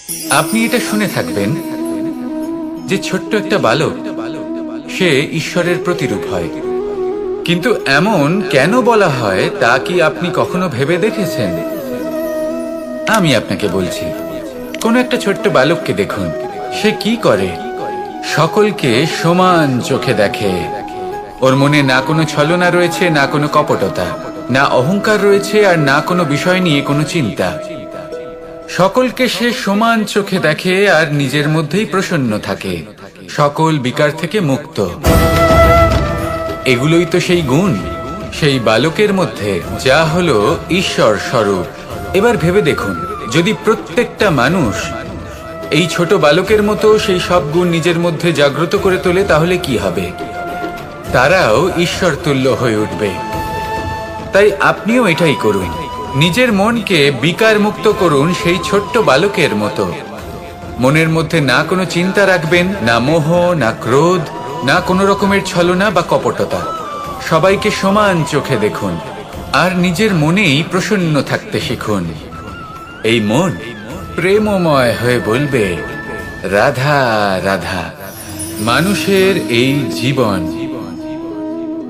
আপনি এটা শুনে থাকবেন যে ছোট্ট একটা বালক সে ঈশ্বরের প্রতিরূপ হয়, কিন্তু এমন কেন বলা হয় তা কি আপনি কখনো ভেবে দেখেছেন? আমি আপনাকে বলছি, কোন একটা ছোট্ট বালককে দেখুন, সে কি করে? সকলকে সমান চোখে দেখে। ওর মনে না কোনো ছলনা রয়েছে, না কোনো কপটতা, না অহংকার রয়েছে, আর না কোনো বিষয় নিয়ে কোনো চিন্তা। সকলকে সে সমান চোখে দেখে আর নিজের মধ্যেই প্রসন্ন থাকে, সকল বিকার থেকে মুক্ত। এগুলোই তো সেই গুণ, সেই বালকের মধ্যে, যা হলো ঈশ্বর স্বরূপ। এবার ভেবে দেখুন, যদি প্রত্যেকটা মানুষ এই ছোট বালকের মতো সেই সব গুণ নিজের মধ্যে জাগ্রত করে তোলে, তাহলে কি হবে? তারাও ঈশ্বর তুল্য হয়ে উঠবে। তাই আপনিও এটাই করুন, নিজের মনকে বিকার মুক্ত করুন সেই ছোট্ট বালকের মতো। মনের মধ্যে না কোনো চিন্তা রাখবেন, না মোহ, না ক্রোধ, না কোনো রকমের ছলনা বা কপটতা। সবাইকে সমান চোখে দেখুন আর নিজের মনেই প্রসন্ন থাকতে শিখুন। এই মন প্রেমময় হয়ে বলবে, রাধা রাধা। মানুষের এই জীবন,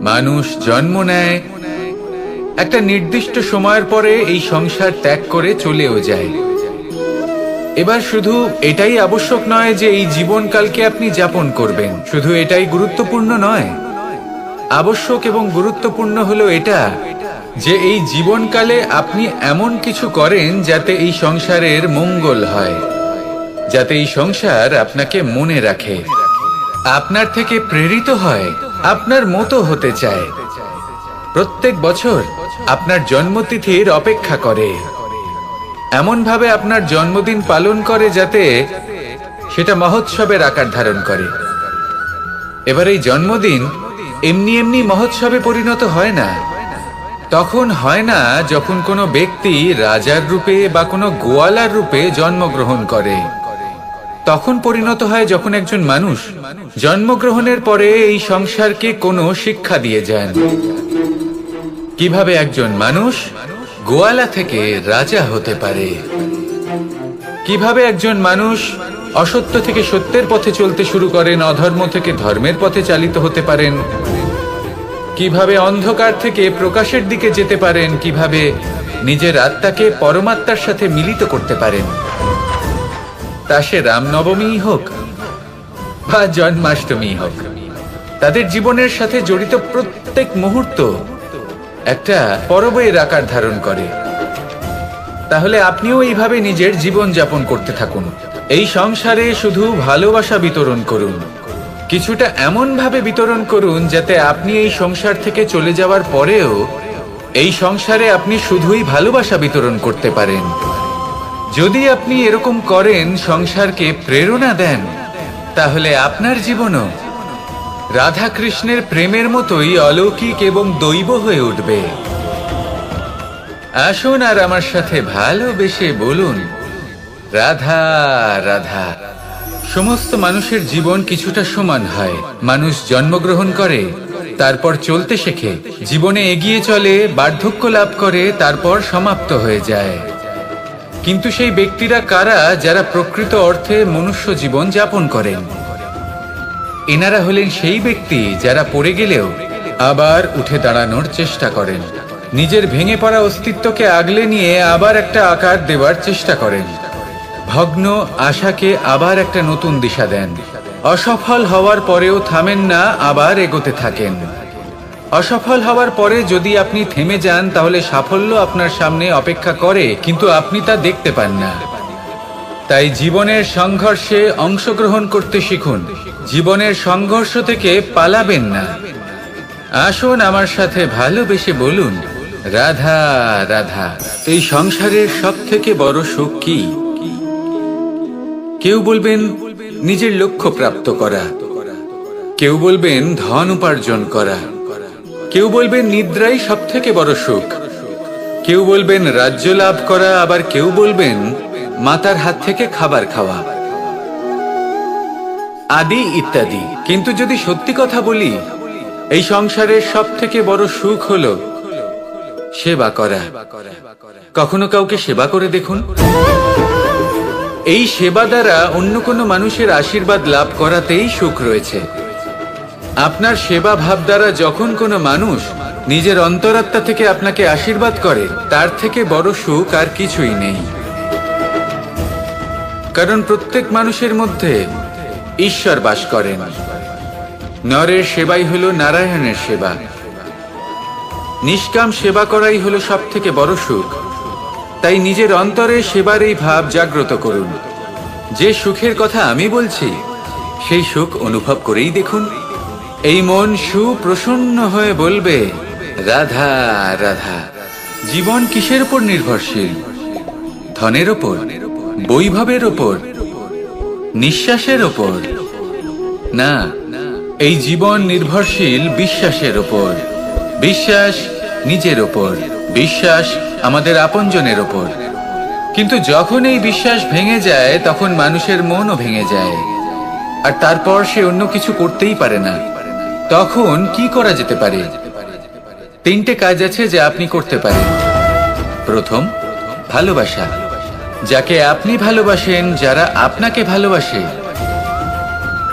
মানুষ জন্ম নেয়, একটা নির্দিষ্ট সময়ের পরে এই সংসার ত্যাগ করে চলেও যায়। এবার শুধু এটাই আবশ্যক নয় যে এই জীবনকালকে আপনি যাপন করবেন, শুধু এটাই গুরুত্বপূর্ণ নয়। আবশ্যক এবং গুরুত্বপূর্ণ হলো এটা যে এই জীবনকালে আপনি এমন কিছু করেন যাতে এই সংসারের মঙ্গল হয়, যাতে এই সংসার আপনাকে মনে রাখে, আপনার থেকে প্রেরিত হয়, আপনার মতো হতে চায়, প্রত্যেক বছর আপনার জন্মতিথির অপেক্ষা করে, এমন ভাবে আপনার জন্মদিন পালন করে যাতে সেটা মহোৎসবের আকার ধারণ করে। এবার এই জন্মদিন এমনি এমনি মহোৎসবে পরিণত হয় না। তখন হয় না যখন কোনো ব্যক্তি রাজার রূপে বা কোনো গোয়ালার রূপে জন্মগ্রহণ করে। তখন পরিণত হয় যখন একজন মানুষ জন্মগ্রহণের পরে এই সংসারকে কোনো শিক্ষা দিয়ে যান, কিভাবে একজন মানুষ গোয়ালা থেকে রাজা হতে পারে, কিভাবে একজন মানুষ অসত্য থেকে সত্যের পথে চলতে শুরু করেন, অধর্ম থেকে ধর্মের পথে চালিত হতে পারেন, কিভাবে অন্ধকার থেকে প্রকাশের দিকে যেতে পারেন, কিভাবে নিজের আত্মাকে পরমাত্মার সাথে মিলিত করতে পারেন। তা সে রামনবমী হোক বা জন্মাষ্টমী হোক, তাদের জীবনের সাথে জড়িত প্রত্যেক মুহূর্ত একটা পরবের আকার ধারণ করে। তাহলে আপনিও এইভাবে নিজের জীবন যাপন করতে থাকুন। এই সংসারে শুধু ভালোবাসা বিতরণ করুন, কিছুটা এমন ভাবে বিতরণ করুন যাতে আপনি এই সংসার থেকে চলে যাওয়ার পরেও এই সংসারে আপনি শুধুই ভালোবাসা বিতরণ করতে পারেন। যদি আপনি এরকম করেন, সংসারকে প্রেরণা দেন, তাহলে আপনার জীবনও রাধা কৃষ্ণের প্রেমের মতোই অলৌকিক এবং দৈব হয়ে উঠবে। আসুন আর আমার সাথে ভালোবেসে বলুন, রাধা রাধা। সমস্ত মানুষের জীবন কিছুটা সমান হয়। মানুষ জন্মগ্রহণ করে, তারপর চলতে শেখে, জীবনে এগিয়ে চলে, বার্ধক্য লাভ করে, তারপর সমাপ্ত হয়ে যায়। কিন্তু সেই ব্যক্তিরা কারা যারা প্রকৃত অর্থে মনুষ্য জীবন যাপন করেন? এনারা হলেন সেই ব্যক্তি যারা পড়ে গেলেও আবার উঠে দাঁড়ানোর চেষ্টা করেন, নিজের ভেঙে পড়া অস্তিত্বকে আগলে নিয়ে আবার একটা আকার দেওয়ার চেষ্টা করেন, ভগ্ন আশাকে আবার একটা নতুন দিশা দেন। অসফল হওয়ার পরেও থামেন না, আবার এগোতে থাকেন। অসফল হওয়ার পরে যদি আপনি থেমে যান, তাহলে সাফল্য আপনার সামনে অপেক্ষা করে, কিন্তু আপনি তা দেখতে পান না। তাই জীবনের সংঘর্ষে অংশগ্রহণ করতে শিখুন, জীবনের সংঘর্ষ থেকে পালাবেন না। আসুন আমার সাথে ভালোবেসে বলুন, রাধা রাধা। এই সংসারের সব থেকে বড় সুখ কি? কেউ বলবেন নিজের লক্ষ্য প্রাপ্ত করা, কেউ বলবেন ধন উপার্জন করা, কেউ বলবেন নিদ্রাই সব থেকে বড় সুখ, কেউ বলবেন রাজ্য লাভ করা, আবার কেউ বলবেন মাতার হাত থেকে খাবার খাওয়া, আদি ইত্যাদি। কিন্তু যদি সত্যি কথা বলি, এই সংসারের সব থেকে বড় সুখ হলো সেবা করা। কখনো কাউকে সেবা করে দেখুন। এই সেবা দ্বারা অন্য কোনো মানুষের আশীর্বাদ লাভ করাতেই সুখ রয়েছে। আপনার সেবা ভাব দ্বারা যখন কোনো মানুষ নিজের অন্তরাত্মা থেকে আপনাকে আশীর্বাদ করে, তার থেকে বড় সুখ আর কিছুই নেই। কারণ প্রত্যেক মানুষের মধ্যে ঈশ্বর বাস করেন। নরের সেবাই হলো নারায়ণের সেবা। নিষ্কাম সেবা করাই হলো সব থেকে বড় সুখ। তাই নিজের অন্তরে সেবার এই ভাব জাগ্রত করুন। যে সুখের কথা আমি বলছি, সেই সুখ অনুভব করেই দেখুন। এই মন সুপ্রসন্ন হয়ে বলবে, রাধা রাধা। জীবন কিসের উপর নির্ভরশীল? ধনের ওপর, বৈভবের ওপর, নিঃশ্বাসের ওপর? না, এই জীবন নির্ভরশীল বিশ্বাসের ওপর। বিশ্বাস নিজের ওপর, বিশ্বাস আমাদের আপনজনের ওপর। কিন্তু যখন এই বিশ্বাস ভেঙে যায়, তখন মানুষের মনও ভেঙে যায়, আর তারপর সে অন্য কিছু করতেই পারে না। তখন কি করা যেতে পারে? তিনটে কাজ আছে যা আপনি করতে পারেন। প্রথম, ভালোবাসা। যাকে আপনি ভালোবাসেন, যারা আপনাকে ভালোবাসে,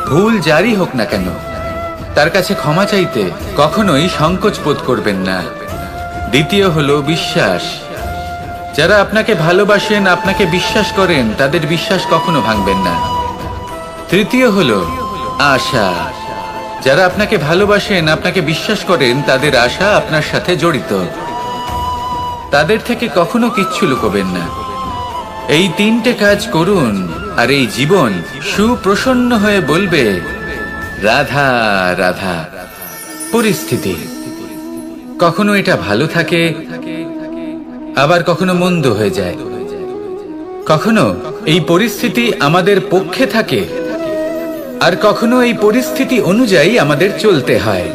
ভুল যারই হোক না কেন, তার কাছে ক্ষমা চাইতে কখনোই সংকোচ বোধ করবেন না। দ্বিতীয় হলো বিশ্বাস। যারা আপনাকে ভালোবাসেন, আপনাকে বিশ্বাস করেন, তাদের বিশ্বাস কখনো ভাঙবেন না। তৃতীয় হলো আশা। যারা আপনাকে ভালোবাসেন, আপনাকে বিশ্বাস করেন, তাদের আশা আপনার সাথে জড়িত। তাদের থেকে কখনো কিচ্ছু লুকোবেন না। এই তিনটে কাজ করুন, আর এই জীবন সুপ্রসন্ন হয়ে বলবে, রাধা রাধা। পরিস্থিতি কখনো এটা ভালো থাকে, আবার কখনো মন্দ হয়ে যায়। কখনো এই পরিস্থিতি আমাদের পক্ষে থাকে, আর কখনো এই পরিস্থিতি অনুযায়ী আমাদের চলতে হয়।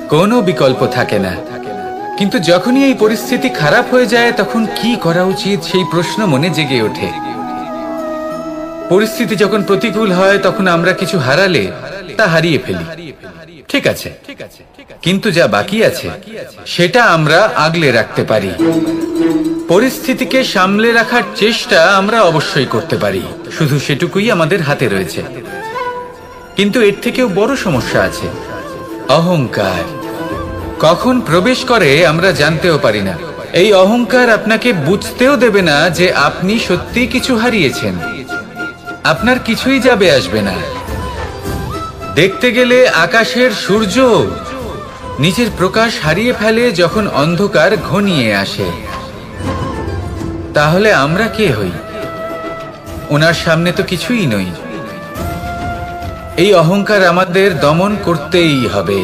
কোনো বিকল্প থাকে না। কিন্তু যখনই এই পরিস্থিতি খারাপ হয়ে যায়, তখন কি করা উচিত সেই প্রশ্ন মনে জেগে ওঠে। পরিস্থিতি যখন প্রতিকূল হয়, তখন আমরা কিছু হারালে তা হারিয়ে ফেলি, ঠিক আছে, কিন্তু যা বাকি আছে সেটা আমরা আগলে রাখতে পারি। পরিস্থিতিকে সামলে রাখার চেষ্টা আমরা অবশ্যই করতে পারি, শুধু সেটুকুই আমাদের হাতে রয়েছে। কিন্তু এর থেকেও বড় সমস্যা আছে, অহংকার। কখন প্রবেশ করে আমরা জানতেও পারি না। এই অহংকার আপনাকে বুঝতেও দেবে না যে আপনি সত্যি কিছু হারিয়েছেন। আপনার কিছুই যাবে আসবে না। দেখতে গেলে আকাশের সূর্য নিজের প্রকাশ হারিয়ে ফেলে যখন অন্ধকার ঘনিয়ে আসে। তাহলে আমরা কে হই? ওনার সামনে তো কিছুই নই। এই অহংকার আমাদের দমন করতেই হবে।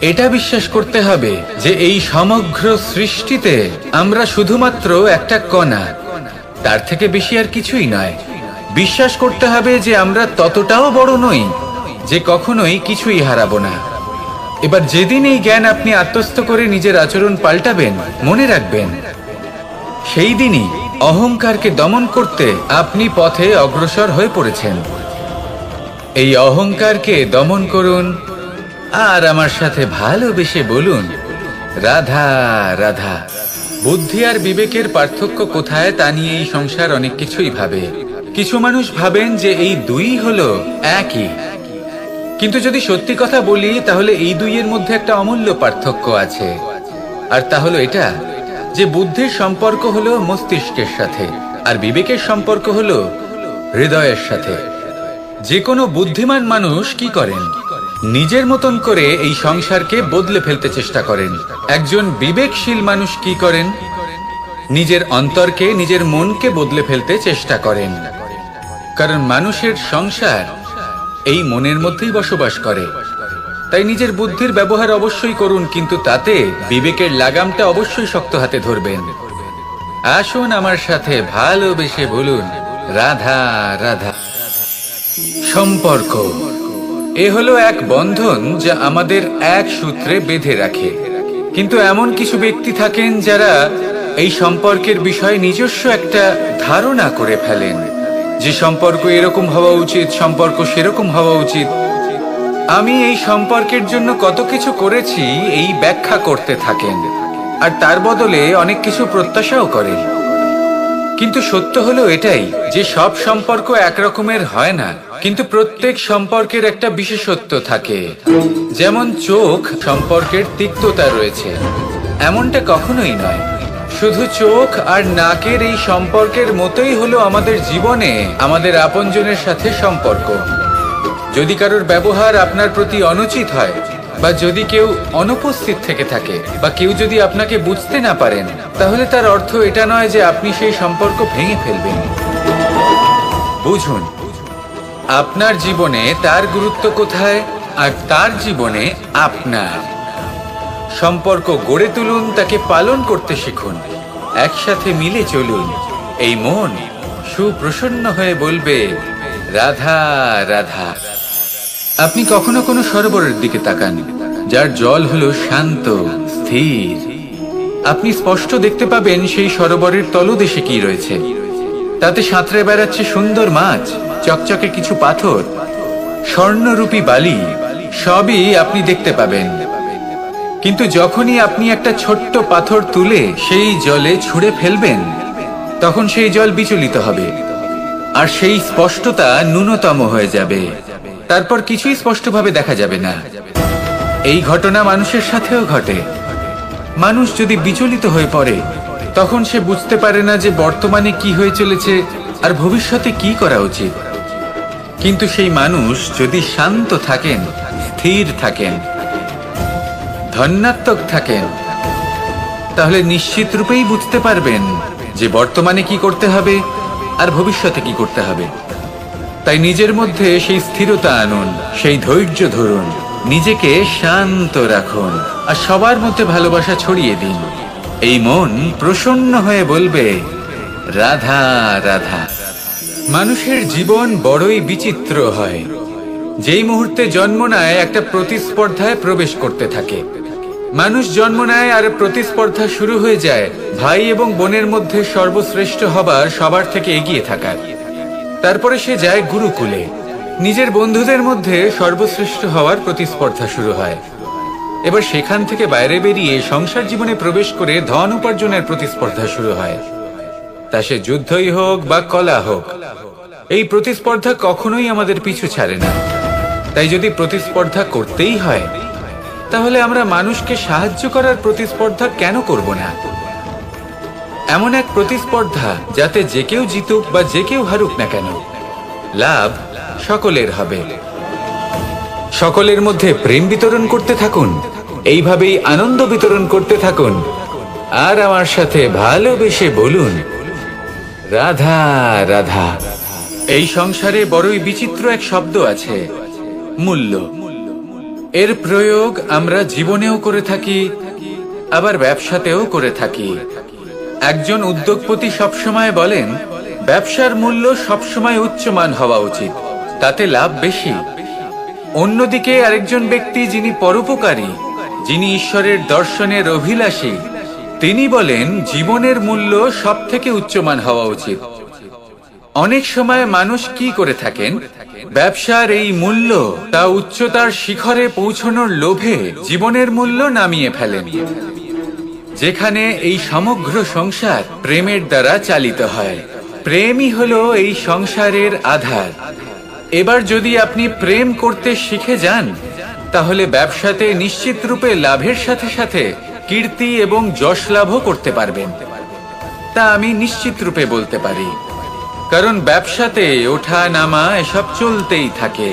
এটা বিশ্বাস করতে হবে যে এই সমগ্র সৃষ্টিতে আমরা শুধুমাত্র একটা কণা, তার থেকে বেশি আর কিছুই নয়। বিশ্বাস করতে হবে যে আমরা ততটাও বড় নই যে কখনোই কিছুই হারাবো না। এবার যেদিন এই জ্ঞান আপনি আত্মস্থ করে নিজের আচরণ পাল্টাবেন, মনে রাখবেন, সেই দিনই অহংকারকে দমন করতে আপনি পথে অগ্রসর হয়ে পড়েছেন। এই অহংকারকে দমন করুন, আর আমার সাথে ভালোবেসে বলুন, রাধা রাধা। বুদ্ধি আর বিবেকের পার্থক্য কোথায় তা নিয়ে এই সংসার অনেক কিছুই ভাবে। কিছু মানুষ ভাবেন যে এই দুই হলো একই, কিন্তু যদি সত্যি কথা বলি, তাহলে এই দুইয়ের মধ্যে একটা অমূল্য পার্থক্য আছে। আর তা হলো এটা যে বুদ্ধির সম্পর্ক হলো মস্তিষ্কের সাথে, আর বিবেকের সম্পর্ক হলো হৃদয়ের সাথে। যে কোনো বুদ্ধিমান মানুষ কি করেন? নিজের মতন করে এই সংসারকে বদলে ফেলতে চেষ্টা করেন। একজন বিবেকশীল মানুষ কি করেন? নিজের অন্তরকে, নিজের মনকে বদলে ফেলতে চেষ্টা করেন। কারণ মানুষের সংসার এই মনের মধ্যেই বসবাস করে। তাই নিজের বুদ্ধির ব্যবহার অবশ্যই করুন, কিন্তু তাতে বিবেকের লাগামটা অবশ্যই শক্ত হাতে ধরবেন। আসুন আমার সাথে ভালোবেসে বলুন, রাধা রাধা। সম্পর্ক এ হলো এক বন্ধন যা আমাদের এক সূত্রে বেঁধে রাখে। কিন্তু এমন কিছু ব্যক্তি থাকেন যারা এই সম্পর্কের বিষয়ে নিজস্ব একটা ধারণা করে ফেলেন যে সম্পর্ক এরকম হওয়া উচিত, সম্পর্ক সেরকম হওয়া উচিত। আমি এই সম্পর্কের জন্য কত কিছু করেছি এই ব্যাখ্যা করতে থাকেন, আর তার বদলে অনেক কিছু প্রত্যাশাও করেন। কিন্তু সত্য হলো এটাই যে সব সম্পর্ক একরকমের হয় না, কিন্তু প্রত্যেক সম্পর্কের একটা বিশেষত্ব থাকে। যেমন চোখ সম্পর্কের তিক্ততা রয়েছে, এমনটা কখনোই নয়। শুধু চোখ আর নাকের এই সম্পর্কের মতোই হলো আমাদের জীবনে আমাদের আপনজনের সাথে সম্পর্ক। যদি কারোর ব্যবহার আপনার প্রতি অনুচিত হয়, বা যদি কেউ অনুপস্থিত থেকে থাকে, বা কেউ যদি আপনাকে বুঝতে না পারেন, তাহলে তার অর্থ এটা নয় যে আপনি সেই সম্পর্ক ভেঙে ফেলবেন। বুঝুন, আপনার জীবনে তার গুরুত্ব কোথায় আর তার জীবনে আপনার। সম্পর্ক গড়ে তুলুন, তাকে পালন করতে শিখুন, একসাথে মিলে চলুন। এই মন সুপ্রসন্ন হয়ে বলবে, রাধা রাধা। আপনি কখনো কোনো সরোবরের দিকে তাকান যার জল হলো শান্ত, স্থির। আপনি স্পষ্ট দেখতে পাবেন সেই সরোবরের তলদেশে কি রয়েছে। তাতে সাঁতরে বেড়াচ্ছে সুন্দর মাছ, চকচকে কিছু পাথর, স্বর্ণরূপী বালি, সবই আপনি দেখতে পাবেন। কিন্তু যখনই আপনি একটা ছোট্ট পাথর তুলে সেই জলে ছুঁড়ে ফেলবেন, তখন সেই জল বিচলিত হবে আর সেই স্পষ্টতা ন্যূনতম হয়ে যাবে। তারপর কিছুই স্পষ্টভাবে দেখা যাবে না। এই ঘটনা মানুষের সাথেও ঘটে। মানুষ যদি বিচলিত হয়ে পড়ে, তখন সে বুঝতে পারে না যে বর্তমানে কি হয়ে চলেছে আর ভবিষ্যতে কি করা উচিত। কিন্তু সেই মানুষ যদি শান্ত থাকেন, স্থির থাকেন, ধন্যাত্মক থাকেন, তাহলে নিশ্চিত রূপেই বুঝতে পারবেন যে বর্তমানে কি করতে হবে আর ভবিষ্যতে কি করতে হবে। তাই নিজের মধ্যে সেই স্থিরতা আনুন, সেই ধৈর্য ধরুন, নিজেকে শান্ত রাখুন আর সবার মধ্যে ভালোবাসা ছড়িয়ে দিন। এই মন প্রসন্ন হয়ে বলবে, রাধা রাধা। মানুষের জীবন বড়ই বিচিত্র হয়। যেই মুহূর্তে জন্ম নেয় একটা প্রতিস্পর্ধায় প্রবেশ করতে থাকে। মানুষ জন্ম নেয় আর প্রতিস্পর্ধা শুরু হয়ে যায় ভাই এবং বোনের মধ্যে সর্বশ্রেষ্ঠ হবার, সবার থেকে এগিয়ে থাকার। তারপরে সে যায় গুরুকুলে। নিজের বন্ধুদের মধ্যে সর্বশ্রেষ্ঠ হওয়ার প্রতিস্পর্ধা শুরু হয়। এবার সেখান থেকে বাইরে বেরিয়ে সংসার জীবনে প্রবেশ করে ধন উপার্জনের প্রতিস্পর্ধা শুরু হয়। তা সে যুদ্ধই হোক বা কলা হোক, এই প্রতিস্পর্ধা কখনোই আমাদের পিছু ছাড়ে না। তাই যদি প্রতিস্পর্ধা করতেই হয়, তাহলে আমরা মানুষকে সাহায্য করার প্রতিস্পর্ধা কেন করব না? এমন এক প্রতিস্পর্ধা যাতে যে কেউ জিতুক বা যে কেউ হারুক না কেন, লাভ সকলের হবে। সকলের মধ্যে প্রেম বিতরণ করতে থাকুন, এইভাবেই আনন্দ বিতরণ করতে থাকুন। আর আমার সাথে ভালোবেসে বলুন, রাধা রাধা। এই সংসারে বড়ই বিচিত্র এক শব্দ আছে, মূল্য। এর প্রয়োগ আমরা জীবনেও করে থাকি, আবার ব্যবসাতেও করে থাকি। একজন উদ্যোগপতি সবসময় বলেন, ব্যবসার মূল্য সবসময় উচ্চমান হওয়া উচিত, তাতে লাভ বেশি। অন্যদিকে আরেকজন ব্যক্তি যিনি পরোপকারী, যিনি ঈশ্বরের দর্শনের অভিলাষী, তিনি বলেন জীবনের মূল্য সব থেকে উচ্চমান হওয়া উচিত। অনেক সময় মানুষ কি করে থাকেন, ব্যবসার এই মূল্য তা উচ্চতার শিখরে পৌঁছানোর লোভে জীবনের মূল্য নামিয়ে ফেলেন। যেখানে এই সমগ্র সংসার প্রেমের দ্বারা চালিত হয়। প্রেমই হলো এই সংসারের আধার। এবার যদি আপনি প্রেম করতে শিখে যান, তাহলে ব্যবসাতে নিশ্চিত রূপে লাভের সাথে সাথে কীর্তি এবং যশ লাভও করতে পারবেন। তা আমি নিশ্চিত রূপে বলতে পারি, কারণ ব্যবসাতে ওঠা নামা এসব চলতেই থাকে।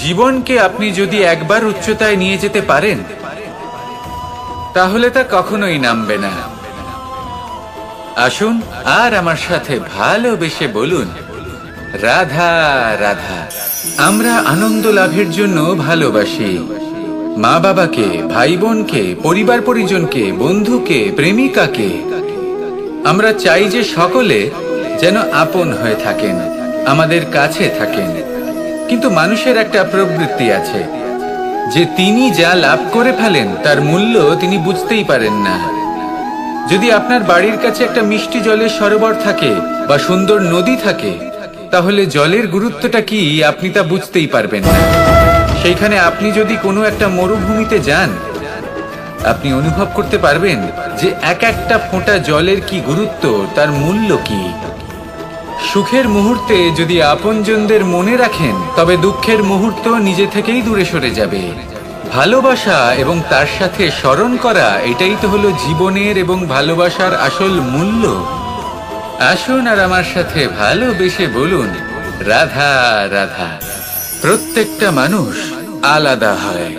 জীবনকে আপনি যদি একবার উচ্চতায় নিয়ে যেতে পারেন, তাহলে তা কখনোই নামবে না। আসুন আর আমার সাথে ভালোবেসে বলুন, রাধা রাধা। আমরা আনন্দ লাভের জন্য ভালোবাসি মা বাবাকে, ভাই বোনকে, পরিবার পরিজনকে, বন্ধুকে, প্রেমিকাকে। আমরা চাই যে সকলে যেন আপন হয়ে থাকেন, আমাদের কাছে থাকেন। কিন্তু মানুষের একটা প্রবৃত্তি আছে যে তিনি যা লাভ করে ফেলেন তার মূল্য তিনি বুঝতেই পারেন না। যদি আপনার বাড়ির কাছে একটা মিষ্টি জলের সরোবর থাকে বা সুন্দর নদী থাকে, তাহলে জলের গুরুত্বটা কি আপনি তা বুঝতেই পারবেন না। সেইখানে আপনি যদি কোনো একটা মরুভূমিতে যান, আপনি অনুভব করতে পারবেন যে এক একটা ফোঁটা জলের কি গুরুত্ব, তার মূল্য কি। সুখের মুহূর্তে যদি আপনজনদের মনে রাখেন, তবে দুঃখের মুহূর্ত নিজে থেকেই দূরে সরে যাবে। ভালোবাসা এবং তার সাথে স্মরণ করা, এটাই তো হলো জীবনের এবং ভালোবাসার আসল মূল্য। আসুন আর আমার সাথে ভালোবেসে বলুন, রাধা রাধা। প্রত্যেকটা মানুষ আলাদা হয়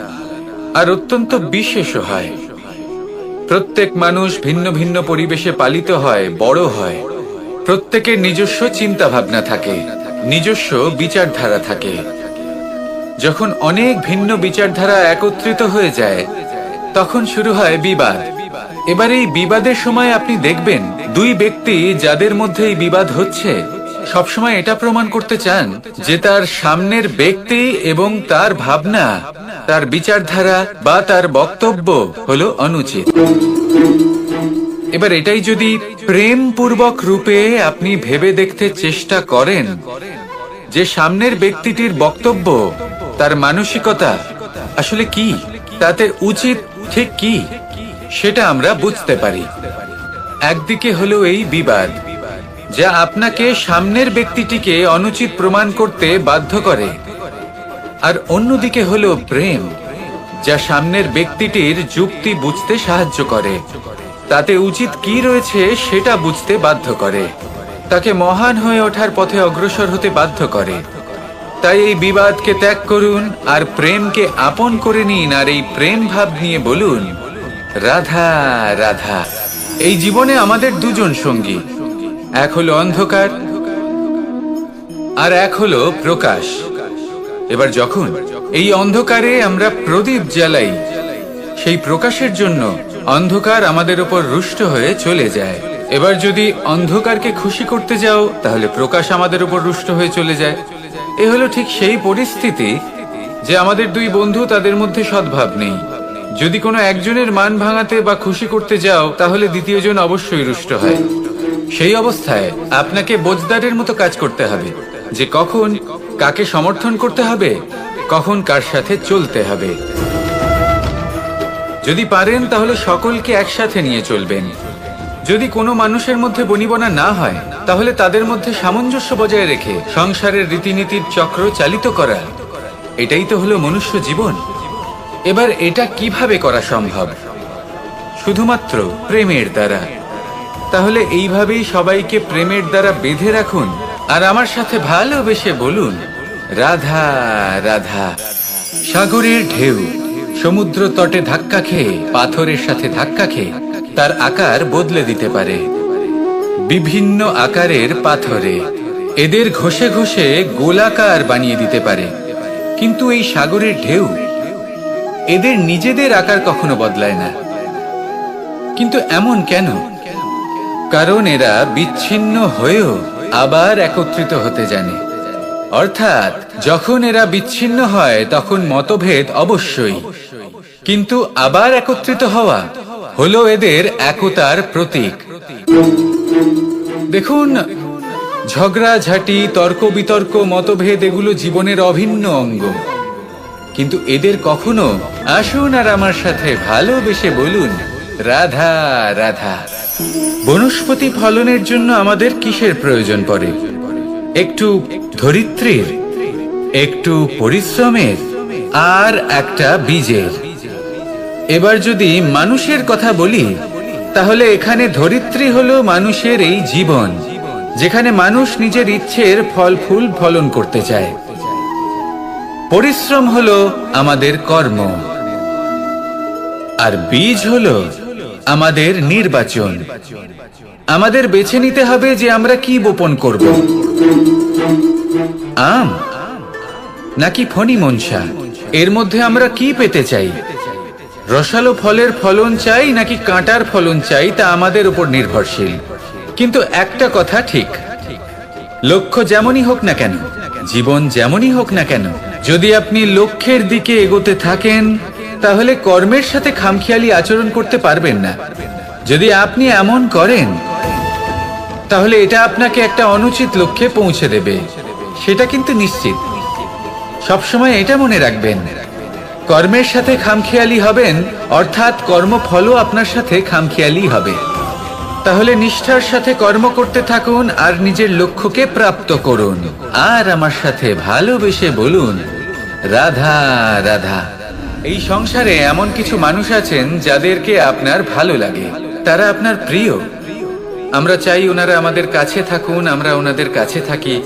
আর অত্যন্ত বিশেষও হয়। প্রত্যেক মানুষ ভিন্ন ভিন্ন পরিবেশে পালিত হয়, বড় হয়। প্রত্যেকের নিজস্ব চিন্তা ভাবনা থাকে, নিজস্ব বিচারধারা থাকে। যখন অনেক ভিন্ন বিচারধারা একত্রিত হয়ে যায়, তখন শুরু হয় বিবাদ। এবার এই বিবাদের সময় আপনি দেখবেন, দুই ব্যক্তি যাদের মধ্যে এই বিবাদ হচ্ছে, সবসময় এটা প্রমাণ করতে চান যে তার সামনের ব্যক্তি এবং তার ভাবনা, তার বিচারধারা বা তার বক্তব্য হলো অনুচিত। এবার এটাই যদি প্রেমপূর্বক রূপে আপনি ভেবে দেখতে চেষ্টা করেন যে সামনের ব্যক্তিটির বক্তব্য, তার মানসিকতা আসলে কি, তাতে উচিত ঠিক কি, সেটা আমরা বুঝতে পারি। একদিকে হলো এই বিবাদ, যা আপনাকে সামনের ব্যক্তিটিকে অনুচিত প্রমাণ করতে বাধ্য করে, আর অন্যদিকে হলো প্রেম, যা সামনের ব্যক্তিটির যুক্তি বুঝতে সাহায্য করে, তাতে উচিত কি রয়েছে সেটা বুঝতে বাধ্য করে, তাকে মহান হয়ে ওঠার পথে অগ্রসর হতে বাধ্য করে। তাই এই বিবাদকে ত্যাগ করুন আর প্রেমকে আপন করে নিন, আর এই প্রেম ভাব নিয়ে বলুন, রাধা রাধা। এই জীবনে আমাদের দুজন সঙ্গী, এক হলো অন্ধকার আর এক হলো প্রকাশ। এবার যখন এই অন্ধকারে আমরা প্রদীপ জ্বালাই, সেই প্রকাশের জন্য অন্ধকার আমাদের উপর রুষ্ট হয়ে চলে যায়। এবার যদি অন্ধকারকে খুশি করতে যাও, তাহলে প্রকাশ আমাদের উপর রুষ্ট হয়ে চলে যায়। এ হলো ঠিক সেই পরিস্থিতি যে আমাদের দুই বন্ধু, তাদের মধ্যে সদ্ভাব নেই। যদি কোনো একজনের মান ভাঙাতে বা খুশি করতে যাও, তাহলে দ্বিতীয়জন অবশ্যই রুষ্ট হয়। সেই অবস্থায় আপনাকে বোঝদারের মতো কাজ করতে হবে যে কখন কাকে সমর্থন করতে হবে, কখন কার সাথে চলতে হবে। যদি পারেন তাহলে সকলকে একসাথে নিয়ে চলবেন। যদি কোনো মানুষের মধ্যে বনিবনা না হয়, তাহলে তাদের মধ্যে সামঞ্জস্য বজায় রেখে সংসারের রীতিনীতির চক্র চালিত করা, এটাই তো হলো মনুষ্য জীবন। এবার এটা কিভাবে করা সম্ভব? শুধুমাত্র প্রেমের দ্বারা। তাহলে এইভাবেই সবাইকে প্রেমের দ্বারা বেঁধে রাখুন আর আমার সাথে ভালোবেসে বলুন, রাধা রাধা। সাগরের ঢেউ সমুদ্র তটে ধাক্কা খেয়ে, পাথরের সাথে ধাক্কা খেয়ে তার আকার বদলে দিতে পারে। বিভিন্ন আকারের পাথরে এদের ঘষে ঘষে গোলাকার বানিয়ে দিতে পারে, কিন্তু এই সাগরের ঢেউ এদের নিজেদের আকার কখনো বদলায় না। কিন্তু এমন কেন? কারণ এরা বিচ্ছিন্ন হয়েও আবার একত্রিত হতে জানে। অর্থাৎ যখন এরা বিচ্ছিন্ন হয় তখন মতভেদ অবশ্যই, কিন্তু আবার একত্রিত হওয়া হলো এদের একতার প্রতীক। দেখুন, ঝগড়াঝাটি, তর্ক বিতর্ক, মতভেদ এগুলো জীবনের অভিন্ন অঙ্গ, কিন্তু এদের কখনো, আসুন আর আমার সাথে ভালোবেসে বলুন, রাধা রাধা। বনস্পতি ফলনের জন্য আমাদের কিসের প্রয়োজন পড়ে? একটু ধরিত্রীর, একটু পরিশ্রমের, আর একটা বীজের। এবার যদি মানুষের কথা বলি, তাহলে এখানে ধরিত্রী হলো মানুষের এই জীবন, যেখানে মানুষ নিজের ইচ্ছের ফল ফুল ফলন করতে চায়। পরিশ্রম হলো আমাদের কর্ম, আর বীজ হলো আমাদের নির্বাচন। আমাদের বেছে নিতে হবে যে আমরা কি বপন করব, আম নাকি ফণি মনসা। এর মধ্যে আমরা কি পেতে চাই? রসালো ফলের ফলন চাই নাকি কাঁটার ফলন চাই, তা আমাদের উপর নির্ভরশীল। কিন্তু একটা কথা ঠিক, লক্ষ্য যেমনই হোক না কেন, জীবন যেমনই হোক না কেন, যদি আপনি লক্ষ্যের দিকে এগোতে থাকেন, তাহলে কর্মের সাথে খামখেয়ালি আচরণ করতে পারবেন না। যদি আপনি এমন করেন, তাহলে এটা আপনাকে একটা অনুচিত লক্ষ্যে পৌঁছে দেবে, সেটা কিন্তু নিশ্চিত। সবসময় এটা মনে রাখবেন, কর্মের সাথে খামখেয়ালি হবেন, অর্থাৎ কর্মফলও আপনার সাথে খামখেয়ালি হবে। তাহলে নিষ্ঠার সাথে কর্ম করতে থাকুন আর নিজের লক্ষ্যকে প্রাপ্ত করুন। আর আমার সাথে ভালোবেসে বলুন, রাধা রাধা। এই সংসারে এমন কিছু মানুষ আছেন যাদেরকে আপনার ভালো লাগে, তারা আপনার প্রিয়। আমরা চাই ওনারা আমাদের কাছে থাকুন, আমরা ওনাদের কাছে থাকি।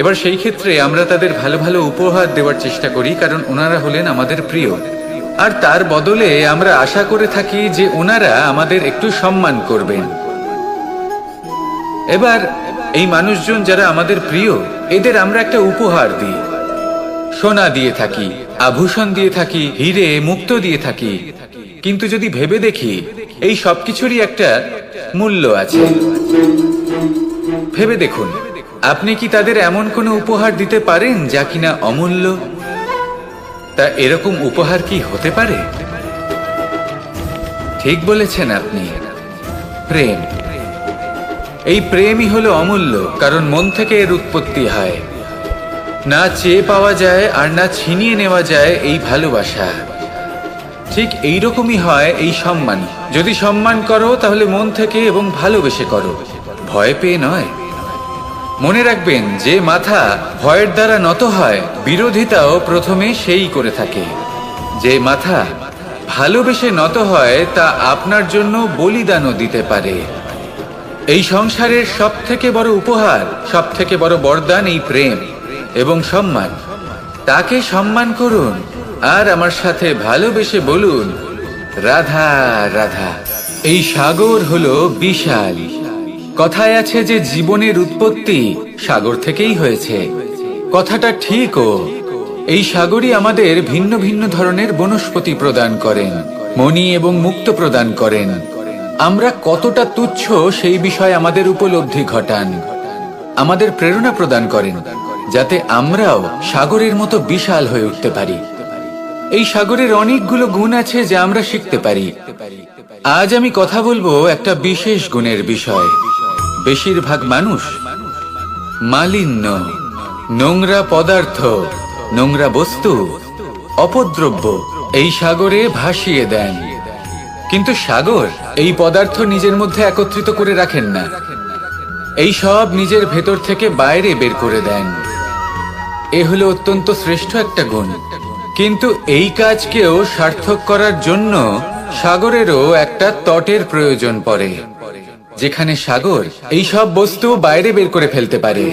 এবার সেই ক্ষেত্রে আমরা তাদের ভালো ভালো উপহার দেওয়ার চেষ্টা করি, কারণ ওনারা হলেন আমাদের প্রিয়। আর তার বদলে আমরা আশা করে থাকি যে ওনারা আমাদের একটু সম্মান করবেন। এবার এই মানুষজন যারা আমাদের প্রিয়, এদের আমরা একটা উপহার দিই। সোনা দিয়ে থাকি, আভূষণ দিয়ে থাকি, হিরে মুক্তো দিয়ে থাকি। কিন্তু যদি ভেবে দেখি, এই সবকিছুরই একটা মূল্য আছে। ভেবে দেখুন, আপনি কি তাদের এমন কোনো উপহার দিতে পারেন যা কিনা অমূল্য? তা এরকম উপহার কি হতে পারে? ঠিক বলেছেন আপনি, প্রেম। এই প্রেমই হলো অমূল্য, কারণ মন থেকে এর উৎপত্তি হয়। না চেয়ে পাওয়া যায় আর না ছিনিয়ে নেওয়া যায় এই ভালোবাসা। ঠিক এইরকমই হয় এই সম্মান। যদি সম্মান করো তাহলে মন থেকে এবং ভালোবেসে করো, ভয় পেয়ে নয়। মনে রাখবেন, যে মাথা ভয়ের দ্বারা নত হয়, বিরোধিতাও প্রথমে সেই করে থাকে। যে মাথা ভালোবেসে নত হয়, তা আপনার জন্য বলিদানও দিতে পারে। এই সংসারের সব থেকে বড় উপহার, সব থেকে বড় বরদান এই প্রেম এবং সম্মান। তাকে সম্মান করুন আর আমার সাথে ভালোবেসে বলুন, রাধা রাধা। এই সাগর হলো বিশাল। কথায় আছে যে জীবনের উৎপত্তি সাগর থেকেই হয়েছে। কথাটা ঠিকও। এই সাগরই আমাদের ভিন্ন ভিন্ন ধরনের বনস্পতি প্রদান করেন, মণি এবং মুক্ত প্রদান করেন। আমরা কতটা তুচ্ছ সেই বিষয়ে আমাদের উপলব্ধি ঘটান, আমাদের প্রেরণা প্রদান করেন, যাতে আমরাও সাগরের মতো বিশাল হয়ে উঠতে পারি। এই সাগরের অনেকগুলো গুণ আছে যা আমরা শিখতে পারি। আজ আমি কথা বলবো একটা বিশেষ গুণের বিষয়। বেশিরভাগ মানুষ মালিন্য, নোংরা পদার্থ, নোংরা বস্তু, অপদ্রব্য এই সাগরে ভাসিয়ে দেন। কিন্তু সাগর এই পদার্থ নিজের মধ্যে একত্রিত করে রাখেন না, এই সব নিজের ভেতর থেকে বাইরে বের করে দেন। এ হলো অত্যন্ত শ্রেষ্ঠ একটা গুণ। কিন্তু এই কাজকেও সার্থক করার জন্য সাগরেরও একটা তটের প্রয়োজন পড়ে, যেখানে সাগর এই সব বস্তু বাইরে বের করে ফেলতে পারে।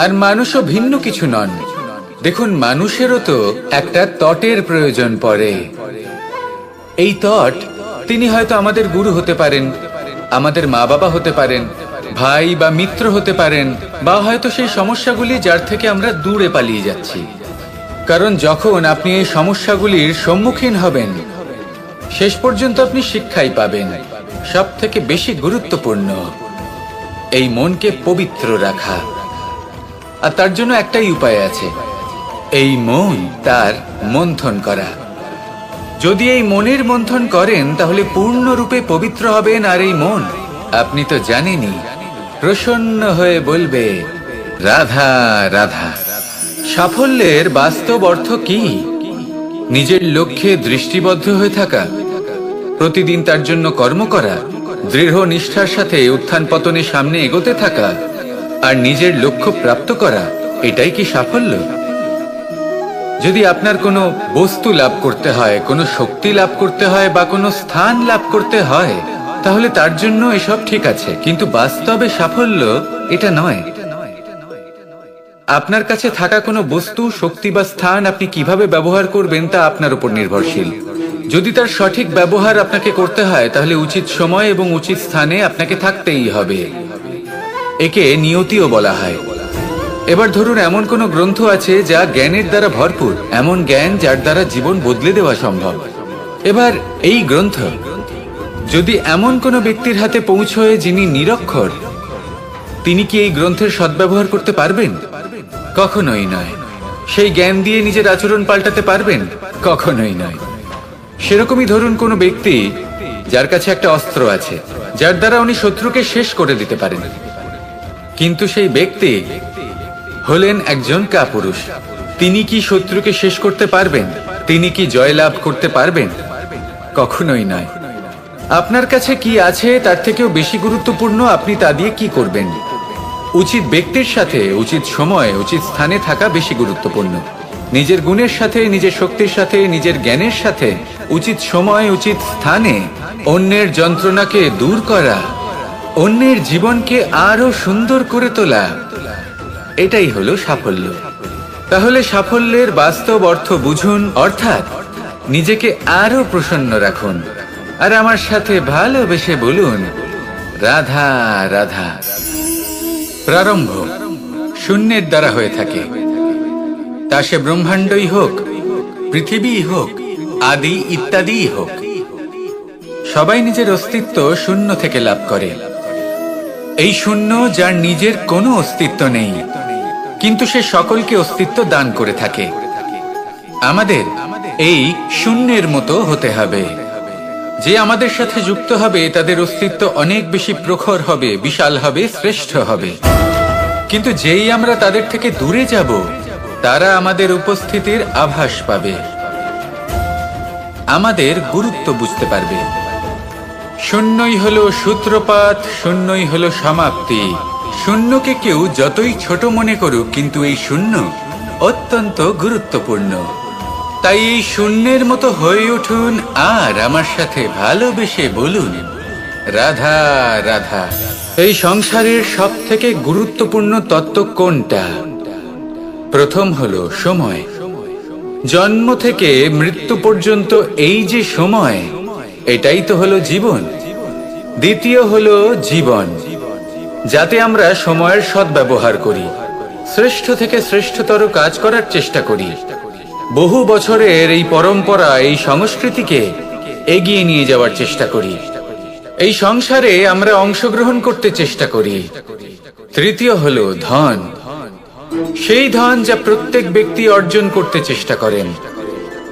আর মানুষও ভিন্ন কিছু নন। দেখুন, মানুষেরও তো একটা তটের প্রয়োজন পড়ে। এই তট, তিনি হয়তো আমাদের গুরু হতে পারেন, আমাদের মা বাবা হতে পারেন, ভাই বা মিত্র হতে পারেন, বা হয়তো সেই সমস্যাগুলি যার থেকে আমরা দূরে পালিয়ে যাচ্ছি। কারণ যখন আপনি এই সমস্যাগুলির সম্মুখীন হবেন, শেষ পর্যন্ত আপনি শিক্ষাই পাবেন। সব থেকে বেশি গুরুত্বপূর্ণ এই মনকে পবিত্র রাখা। আর তার জন্য একটাই উপায় আছে, এই মন তার মন্থন করা। যদি এই মনের মন্থন করেন তাহলে পূর্ণরূপে পবিত্র হবেন। আর এই মন, আপনি তো জানেনই, প্রসন্ন হয়ে বলবে, রাধা রাধা। সাফল্যের বাস্তব অর্থ কি? নিজের লক্ষ্যে দৃষ্টিবদ্ধ হয়ে থাকা, প্রতিদিন তার জন্য কর্ম করা, দৃঢ় নিষ্ঠার সাথে উত্থান পতনে সামনে এগোতে থাকা, আর নিজের লক্ষ্য প্রাপ্ত করা, এটাই কি সাফল্য? যদি আপনার কোনো বস্তু লাভ করতে হয়, কোনো শক্তি লাভ করতে হয়, বা কোনো স্থান লাভ করতে হয়, তাহলে তার জন্য এসব ঠিক আছে। কিন্তু বাস্তবে সাফল্য এটা নয়। আপনার কাছে থাকা কোনো বস্তু, শক্তি বা স্থান আপনি কিভাবে ব্যবহার করবেন তা আপনার উপর নির্ভরশীল। যদি তার সঠিক ব্যবহার আপনাকে করতে হয়, তাহলে উচিত সময় এবং উচিত স্থানে আপনাকে থাকতেই হবে। একে নিয়তিও বলা হয়। এবার ধরুন, এমন কোনো গ্রন্থ আছে যা জ্ঞানের দ্বারা ভরপুর, এমন জ্ঞান যার দ্বারা জীবন বদলে দেওয়া সম্ভব। এবার এই গ্রন্থ যদি এমন কোনো ব্যক্তির হাতে পৌঁছয় যিনি নিরক্ষর, তিনি কি এই গ্রন্থের সদ্ব্যবহার করতে পারবেন? কখনোই নয়। সেই জ্ঞান দিয়ে নিজের আচরণ পাল্টাতে পারবেন? কখনোই নয়। সেরকমই ধরুন, কোনো ব্যক্তি যার কাছে একটা অস্ত্র আছে, যার দ্বারা উনি শত্রুকে শেষ করে দিতে পারেন, কিন্তু সেই ব্যক্তি হলেন একজন কাপুরুষ। তিনি কি শত্রুকে শেষ করতে পারবেন? তিনি কি জয়লাভ করতে পারবেন? কখনোই নয়। আপনার কাছে কি আছে তার থেকেও বেশি গুরুত্বপূর্ণ আপনি তা দিয়ে কি করবেন। উচিত ব্যক্তির সাথে উচিত সময় উচিত স্থানে থাকা বেশি গুরুত্বপূর্ণ। নিজের গুণের সাথে, নিজের শক্তির সাথে, নিজের জ্ঞানের সাথে উচিত সময় উচিত স্থানে অন্যের যন্ত্রণাকে দূর করা, অন্যের জীবনকে আরো সুন্দর করে তোলা, এটাই হলো সাফল্য। তাহলে সাফল্যের বাস্তব অর্থ বুঝুন, অর্থাৎ নিজেকে আরো প্রসন্ন রাখুন। আর আমার সাথে ভালোবেসে বলুন, রাধা রাধা। প্রারম্ভ শূন্যের দ্বারা হয়ে থাকে, তা সে ব্রহ্মাণ্ডই হোক, পৃথিবীই হোক, আদি ইত্যাদিই হোক। সবাই নিজের অস্তিত্ব শূন্য থেকে লাভ করে। এই শূন্য যার নিজের কোনো অস্তিত্ব নেই, কিন্তু সে সকলকে অস্তিত্ব দান করে থাকে। আমাদের এই শূন্যের মতো হতে হবে। যে আমাদের সাথে যুক্ত হবে তাদের অস্তিত্ব অনেক বেশি প্রখর হবে, বিশাল হবে, শ্রেষ্ঠ হবে। কিন্তু যেই আমরা তাদের থেকে দূরে যাব, তারা আমাদের উপস্থিতির আভাস পাবে, আমাদের গুরুত্ব বুঝতে পারবে। শূন্যই হলো সূত্রপাত, শূন্যই হলো সমাপ্তি। শূন্যকে কেউ যতই ছোট মনে করুক, কিন্তু এই শূন্য অত্যন্ত গুরুত্বপূর্ণ। তাই এই শূন্যের মতো হয়ে উঠুন আর আমার সাথে ভালোবেসে বলুন, রাধা রাধা। এই সংসারের সব থেকে গুরুত্বপূর্ণ তত্ত্ব কোনটা? প্রথম হলো সময়। জন্ম থেকে মৃত্যু পর্যন্ত এই যে সময়, এটাই তো হলো জীবন। দ্বিতীয় হলো জীবন, যাতে আমরা সময়ের সদ্ব্যবহার করি, শ্রেষ্ঠ থেকে শ্রেষ্ঠতর কাজ করার চেষ্টা করি। বহু বছরের এই পরম্পরা, এই সংস্কৃতিকে এগিয়ে নিয়ে যাওয়ার চেষ্টা করি। এই সংসারে আমরা অংশগ্রহণ করতে চেষ্টা করি। তৃতীয় হলো ধন, সেই ধন যা প্রত্যেক ব্যক্তি অর্জন করতে চেষ্টা করেন।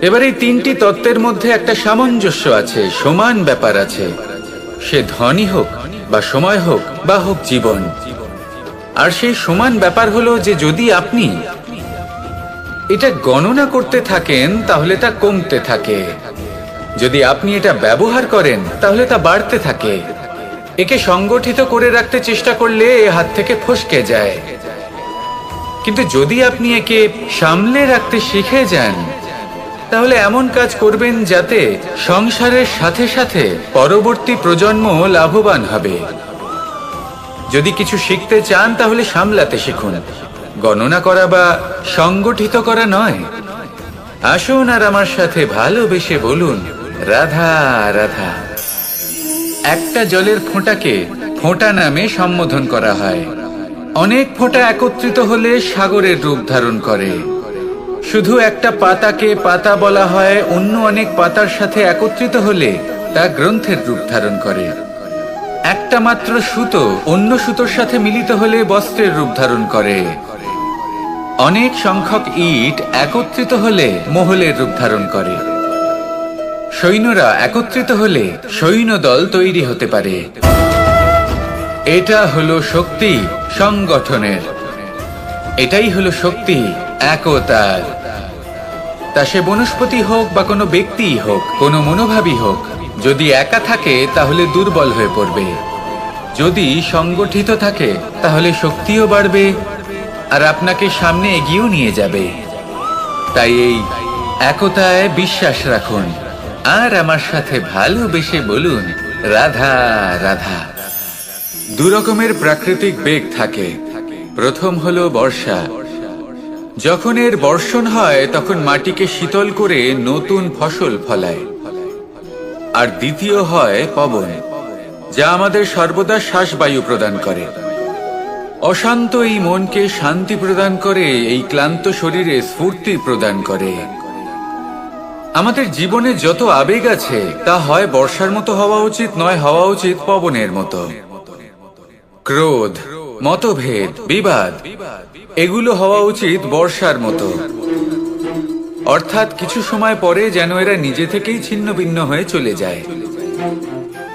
এবার এই তিনটি তত্ত্বের মধ্যে একটা সামঞ্জস্য আছে, সমান ব্যাপার আছে। সে ধনই হোক বা সময় হোক বা হোক জীবন। আর সেই সমান ব্যাপার হলো যে যদি আপনি এটা গণনা করতে থাকেন তাহলে তা কমতে থাকে, যদি আপনি এটা ব্যবহার করেন তাহলে তা বাড়তে থাকে। একে সংগঠিত করে রাখতে চেষ্টা করলে এ হাত থেকে ফসকে যায়, কিন্তু যদি আপনি একে সামলে রাখতে শিখে যান, তাহলে এমন কাজ করবেন যাতে সংসারের সাথে সাথে পরবর্তী প্রজন্ম লাভবান হবে। যদি কিছু শিখতে চান তাহলে সামলাতে শিখুন, গণনা করা বা সংগঠিত করা নয়। আসুন আর আমার সাথে ভালোবেসে বলুন, রাধা রাধা। একটা জলের ফোঁটাকে ফোঁটা নামে সম্বোধন করা হয়। অনেক ফোঁটা একত্রিত হলে সাগরের রূপ ধারণ করে। শুধু একটা পাতাকে পাতা বলা হয়, অন্য অনেক পাতার সাথে একত্রিত হলে তা গ্রন্থের রূপ ধারণ করে। একটা মাত্র সুতো অন্য সুতোর সাথে মিলিত হলে বস্ত্রের রূপ ধারণ করে। অনেক সংখ্যক ইট একত্রিত হলে মহলের রূপ ধারণ করে। সৈন্যরা একত্রিত হলে সৈন্যদল তৈরি হতে পারে। এটা হলো শক্তি সংগঠনের, এটাই হলো শক্তি একতার। তা সে বনস্পতি হোক বা কোনো ব্যক্তিই হোক, কোনো মনোভাবই হোক, যদি একা থাকে তাহলে দুর্বল হয়ে পড়বে। যদি সংগঠিত থাকে তাহলে শক্তিও বাড়বে আর আপনাকে সামনে এগিয়েও নিয়ে যাবে। তাই এই একতায় বিশ্বাস রাখুন আর আমার সাথে ভালোবেসে বলুন, রাধা রাধা। দু রকমের প্রাকৃতিক বেগ থাকে। প্রথম হলো বর্ষা। যখন এর বর্ষণ হয় তখন মাটিকে শীতল করে নতুন ফসল ফলায়। আর দ্বিতীয় হয় পবন, যা আমাদের সর্বদা শ্বাসবায়ু প্রদান করে। অশান্ত এই মনকে শান্তি প্রদান করে, এই ক্লান্ত শরীরে স্ফূর্তি প্রদান করে। আমাদের জীবনে যত আবেগ আছে তা হয় বর্ষার মতো হওয়া উচিত, নয় হওয়া উচিত পবনের মতো। ক্রোধ, মতভেদ, বিবাদ, এগুলো হওয়া উচিত বর্ষার মতো। অর্থাৎ কিছু সময় পরে যেন এরা নিজে থেকেই ছিন্ন ভিন্ন হয়ে চলে যায়।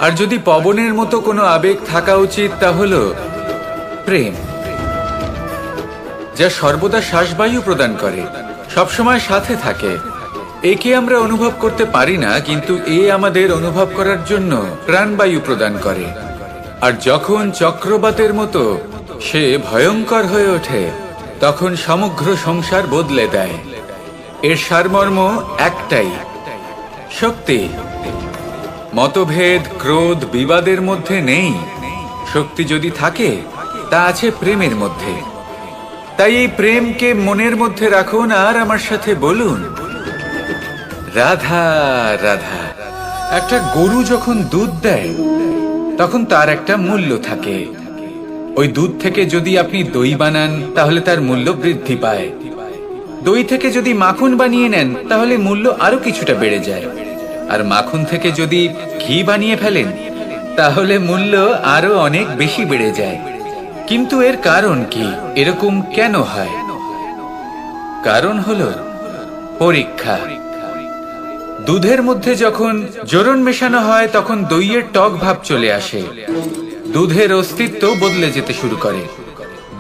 আর যদি পবনের মতো কোনো আবেগ থাকা উচিত তা হলো প্রেম, যা সর্বদা শ্বাসবায়ু প্রদান করে, সবসময় সাথে থাকে। একে আমরা অনুভব করতে পারি না, কিন্তু এ আমাদের অনুভব করার জন্য প্রাণবায়ু প্রদান করে। আর যখন চক্রবাতের মতো সে ভয়ঙ্কর হয়ে ওঠে, তখন সমগ্র সংসার বদলে দেয়। এর সারমর্ম একটাই, শক্তি। মতভেদ, ক্রোধ, বিবাদের মধ্যে নেই। শক্তি যদি থাকে, তা আছে প্রেমের মধ্যে। তাই এই প্রেমকে মনের মধ্যে রাখুন আর আমার সাথে বলুন, রাধা রাধা। একটা গরু যখন দুধ দেয়, তখন তার একটা মূল্য থাকে। ওই দুধ থেকে যদি আপনি দই বানান, তাহলে তার মূল্য বৃদ্ধি পায়। দই থেকে যদি মাখন বানিয়ে নেন, তাহলে মূল্য আরো কিছুটা বেড়ে যায়। আর মাখন থেকে যদি ঘি বানিয়ে ফেলেন, তাহলে মূল্য আরো অনেক বেশি বেড়ে যায়। কিন্তু এর কারণ কি? এরকম কেন হয়? কারণ হলো পরীক্ষা। দুধের মধ্যে যখন জোরন মেশানো হয়, তখন দইয়ের টক ভাব চলে আসে। দুধের অস্তিত্ব বদলে যেতে শুরু করে।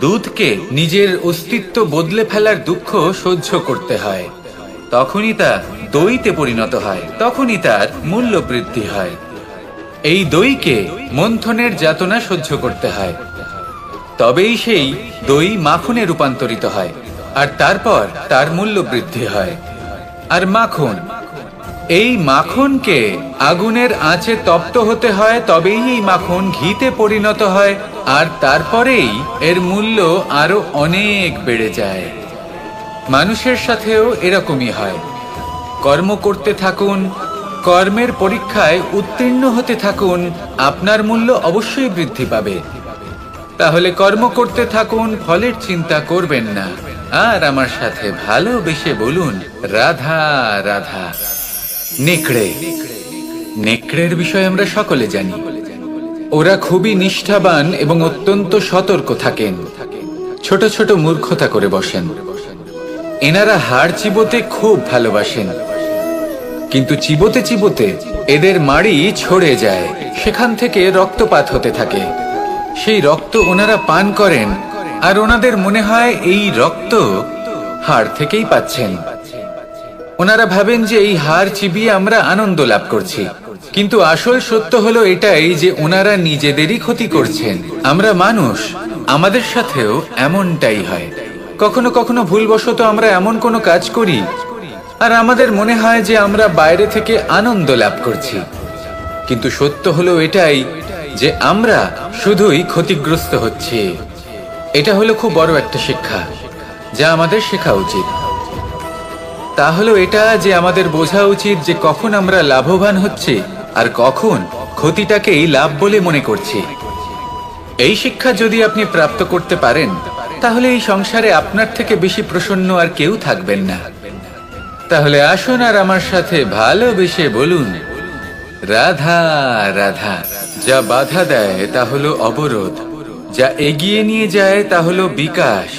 দুধকে নিজের অস্তিত্ব বদলে ফেলার দুঃখ সহ্য করতে হয়। তখনই তা দইতে পরিণত হয়, তখনই তার মূল্য বৃদ্ধি হয়। এই দইকে মন্থনের যাতনা সহ্য করতে হয়, তবেই সেই দই মাখনে রূপান্তরিত হয়, আর তারপর তার মূল্য বৃদ্ধি হয়। আর মাখন, এই মাখনকে আগুনের আঁচে তপ্ত হতে হয়, তবেই এই মাখন ঘিতে পরিণত হয়, আর তারপরেই এর মূল্য আরো অনেক বেড়ে যায়। মানুষের সাথেও এরকমই হয়। কর্ম করতে থাকুন, কর্মের পরীক্ষায় উত্তীর্ণ হতে থাকুন, আপনার মূল্য অবশ্যই বৃদ্ধি পাবে। তাহলে কর্ম করতে থাকুন, ফলের চিন্তা করবেন না। আর আমার সাথে ভালোবেসে বলুন, রাধা রাধা। নেকড়ে, নেকড়ের বিষয়ে আমরা সকলে জানি। ওরা খুবই নিষ্ঠাবান এবং অত্যন্ত সতর্ক থাকেন। ছোট ছোট মূর্খতা করে বসেন। এনারা হাড় চিবোতে খুব ভালোবাসেন, কিন্তু চিবোতে চিবোতে এদের মাড়ি ছড়ে যায়, সেখান থেকে রক্তপাত হতে থাকে। সেই রক্ত ওনারা পান করেন, আর ওনাদের মনে হয় এই রক্ত হাড় থেকেই পাচ্ছেন। ওনারা ভাবেন যে এই হাড় চিবিয়ে আমরা আনন্দ লাভ করছি, কিন্তু আসল সত্য হলো এটাই যে ওনারা নিজেদেরই ক্ষতি করছেন। আমরা মানুষ, আমাদের সাথেও এমনটাই হয়। কখনো কখনো ভুলবশত আমরা এমন কোনো কাজ করি, আর আমাদের মনে হয় যে আমরা বাইরে থেকে আনন্দ লাভ করছি, কিন্তু সত্য হলো এটাই যে আমরা শুধুই ক্ষতিগ্রস্ত হচ্ছি। এটা হলো খুব বড় একটা শিক্ষা, যা আমাদের শেখা উচিত। তা হলো এটা যে আমাদের বোঝা উচিত যে কখন আমরা লাভবান হচ্ছি আর কখন ক্ষতিটাকেই লাভ বলে মনে করছি। এই শিক্ষা যদি আপনি প্রাপ্ত করতে পারেন, তাহলে এই সংসারে আপনার থেকে বেশি প্রসন্ন আর কেউ থাকবেন না। তাহলে আসুন আর আমার সাথে ভালোবেসে বলুন, রাধা রাধা। যা বাধা দেয় তা হলো অবরোধ, যা এগিয়ে নিয়ে যায় তা হলো বিকাশ,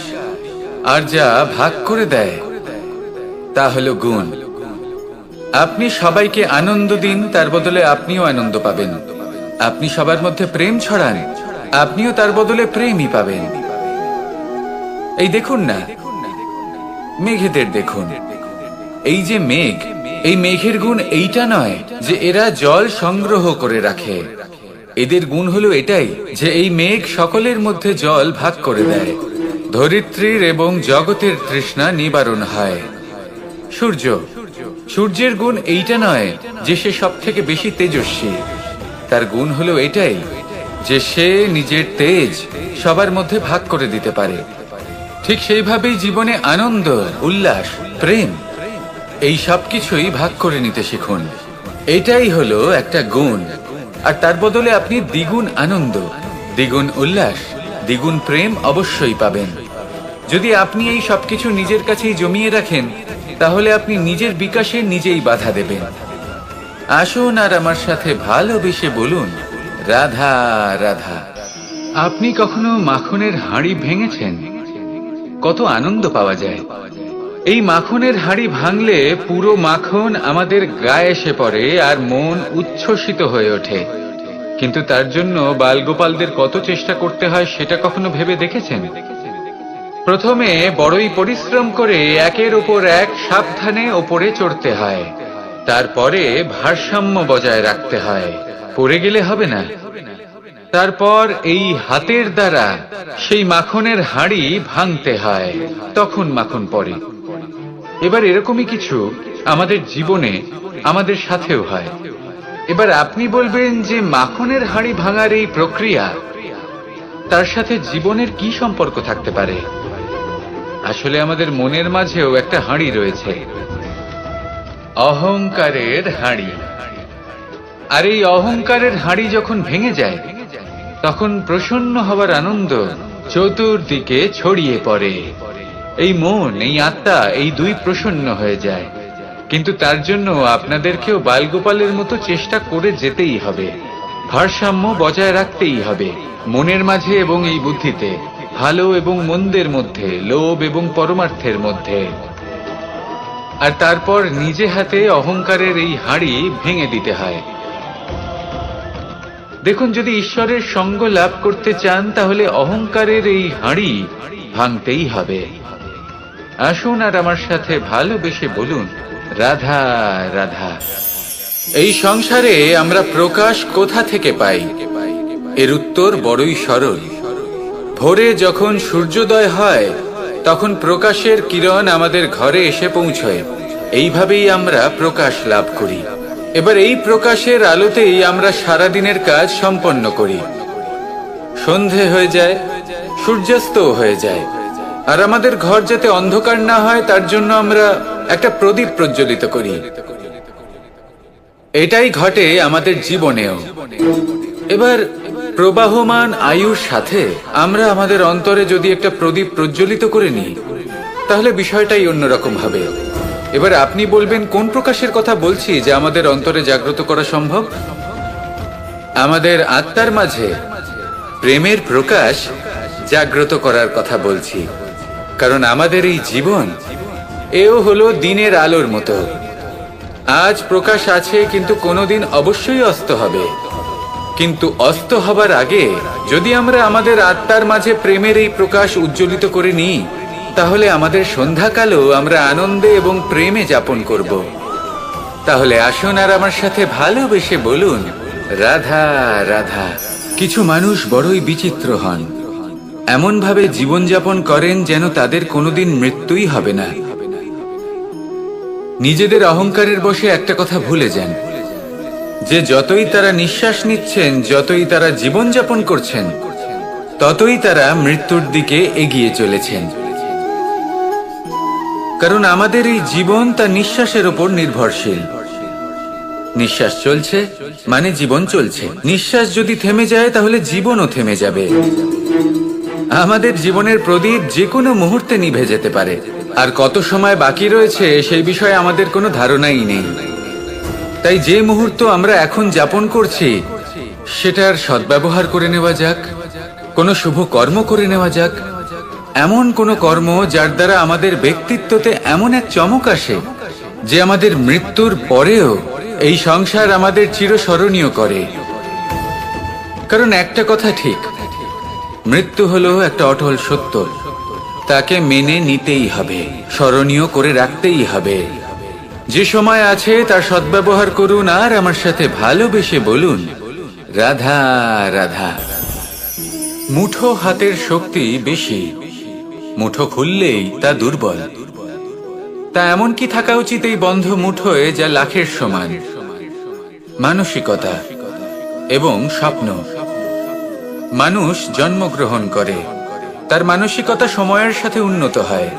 আর যা ভাগ করে দেয় তা হলো গুণ। আপনি সবাইকে আনন্দ দিন, তার বদলে আপনিও আনন্দ পাবেন। আপনি সবার মধ্যে প্রেম ছড়ান, আপনিও তার বদলে প্রেমই পাবেন। এই দেখুন না, মেঘেদের দেখুন। এই যে মেঘ, এই মেঘের গুণ এইটা নয় যে এরা জল সংগ্রহ করে রাখে। এদের গুণ হলো এটাই যে এই মেঘ সকলের মধ্যে জল ভাগ করে দেয়। ধরিত্রীর এবং জগতের তৃষ্ণা নিবারণ হয়। সূর্য, সূর্যের গুণ এইটা নয় যে সে সব থেকে বেশি তেজস্বী। তার গুণ হলো এটাই যে সে নিজের তেজ সবার মধ্যে ভাগ করে দিতে পারে। ঠিক সেইভাবেই জীবনে আনন্দ, উল্লাস, প্রেম, এই সব কিছুই ভাগ করে নিতে শিখুন। এটাই হলো একটা গুণ, আর তার বদলে আপনি দ্বিগুণ আনন্দ, দ্বিগুণ উল্লাস, দ্বিগুণ প্রেম অবশ্যই পাবেন। যদি আপনি এই সবকিছু নিজের কাছেই জমিয়ে রাখেন, তাহলে আপনি নিজের বিকাশে নিজেই বাধা দেবেন। আসুন আর আমার সাথে ভালোবেসে বলুন, রাধা রাধা। আপনি কখনো মাখনের হাঁড়ি ভেঙেছেন? কত আনন্দ পাওয়া যায়। এই মাখনের হাঁড়ি ভাঙলে পুরো মাখন আমাদের গায়ে এসে পড়ে আর মন উচ্ছ্বসিত হয়ে ওঠে। কিন্তু তার জন্য বালগোপালদের কত চেষ্টা করতে হয় সেটা কখনো ভেবে দেখেছেন? প্রথমে বড়ই পরিশ্রম করে একের ওপর এক সাবধানে ওপরে চড়তে হয়, তারপরে ভারসাম্য বজায় রাখতে হয়, পড়ে গেলে হবে না। তারপর এই হাতের দ্বারা সেই মাখনের হাঁড়ি ভাঙতে হয়, তখন মাখন পড়ে। এবার এরকমই কিছু আমাদের জীবনে আমাদের সাথেও হয়। এবার আপনি বলবেন যে মাখনের হাঁড়ি ভাঙার এই প্রক্রিয়া, তার সাথে জীবনের কি সম্পর্ক থাকতে পারে? আসলে আমাদের মনের মাঝেও একটা হাঁড়ি রয়েছে, অহংকারের হাঁড়ি। আর এই অহংকারের হাঁড়ি যখন ভেঙে যায়, তখন প্রসন্ন হবার আনন্দ চতুর্দিকে ছড়িয়ে পড়ে। এই মন, এই আত্মা, এই দুই প্রসন্ন হয়ে যায়। কিন্তু তার জন্য আপনাদেরকেও বালগোপালের মতো চেষ্টা করে যেতেই হবে, ভারসাম্য বজায় রাখতেই হবে মনের মাঝে এবং এই বুদ্ধিতে, ভালো এবং মন্দের মধ্যে, লোভ এবং পরমার্থের মধ্যে। আর তারপর নিজে হাতে অহংকারের এই হাঁড়ি ভেঙে দিতে হয়। দেখুন, যদি ঈশ্বরের সঙ্গ লাভ করতে চান তাহলে অহংকারের এই হাঁড়ি ভাঙতেই হবে। আসুন আর আমার সাথে ভালোবেসে বলুন, রাধা রাধা। এই সংসারে আমরা প্রকাশ কোথা থেকে পাই? এর উত্তর বড়ই সরল। ভোরে যখন সূর্যোদয় হয়, তখন প্রকাশের কিরণ আমাদের ঘরে এসে পৌঁছয়। এইভাবেই আমরা প্রকাশ লাভ করি। এবার এই প্রকাশের আলোতেই আমরা সারাদিনের কাজ সম্পন্ন করি। সন্ধে হয়ে যায়, সূর্যাস্তও হয়ে যায়। আর আমাদের ঘর যাতে অন্ধকার না হয়, তার জন্য আমরা একটা প্রদীপ প্রজ্বলিত করি। এটাই ঘটে আমাদের জীবনেও। এবার প্রবাহমান আয়ুর সাথে আমরা আমাদের অন্তরে যদি একটা প্রদীপ প্রজ্বলিত করে নিই, তাহলে বিষয়টাই অন্যরকম হবে। এবার আপনি বলবেন, কোন প্রকাশের কথা বলছি যা আমাদের অন্তরে জাগ্রত করা সম্ভব? আমাদের আত্মার মাঝে প্রেমের প্রকাশ জাগ্রত করার কথা বলছি। কারণ আমাদের এই জীবন, এও হলো দিনের আলোর মতো। আজ প্রকাশ আছে, কিন্তু কোনোদিন অবশ্যই অস্ত হবে। কিন্তু অস্ত হবার আগে যদি আমরা আমাদের আত্মার মাঝে প্রেমের এই প্রকাশ উজ্জ্বলিত করে নিই, তাহলে আমাদের সন্ধ্যাকালও আমরা আনন্দে এবং প্রেমে যাপন করব। তাহলে আসুন আর আমার সাথে ভালোবেসে বলুন, রাধা রাধা। কিছু মানুষ বড়ই বিচিত্র হন, এমন ভাবে জীবনযাপন করেন যেন তাদের কোনোদিন মৃত্যুই হবে না। নিজেদের অহংকারের বশে একটা কথা ভুলে যান, যে যতই তারা নিঃশ্বাস নিচ্ছেন, যতই তারা জীবনযাপন করছেন, ততই তারা মৃত্যুর দিকে এগিয়ে চলেছেন। কারণ আমাদের এই জীবন তা নিঃশ্বাসের উপর নির্ভরশীল। নিঃশ্বাস চলছে মানে জীবন চলছে। নিঃশ্বাস যদি থেমে যায়, তাহলে জীবনও থেমে যাবে। আমাদের জীবনের প্রদীপ যে কোনো মুহূর্তে নিভে যেতে পারে। আর কত সময় বাকি রয়েছে সেই বিষয়ে আমাদের কোনো ধারণাই নেই। তাই যে মুহূর্ত আমরা এখন যাপন করছি, সেটার সদ্ব্যবহার করে নেওয়া যাক, কোনো শুভ কর্ম করে নেওয়া যাক। এমন কোনো কর্ম যার দ্বারা আমাদের ব্যক্তিত্বতে এমন এক চমক আসে যে আমাদের মৃত্যুর পরেও এই সংসার আমাদের চিরস্মরণীয় করে। কারণ একটা কথা ঠিক, মৃত্যু হলো একটা অটল সত্য। তাকে মেনে নিতেই হবে, স্মরণীয় করে রাখতেই হবে। যে সময় আছে তার সদ্ব্যবহার করুন আর আমার সাথে ভালোবেসে বলুন, রাধা রাধা। মুঠো হাতের শক্তি বেশি, মুঠো খুললেই তা দুর্বল। তা এমন কি থাকা উচিত এই বন্ধ মুঠোয় যা লাখের সমান? মানসিকতা এবং স্বপ্ন। মানুষ জন্মগ্রহণ করে, তার মানসিকতা সময়ের সাথে উন্নত হয়।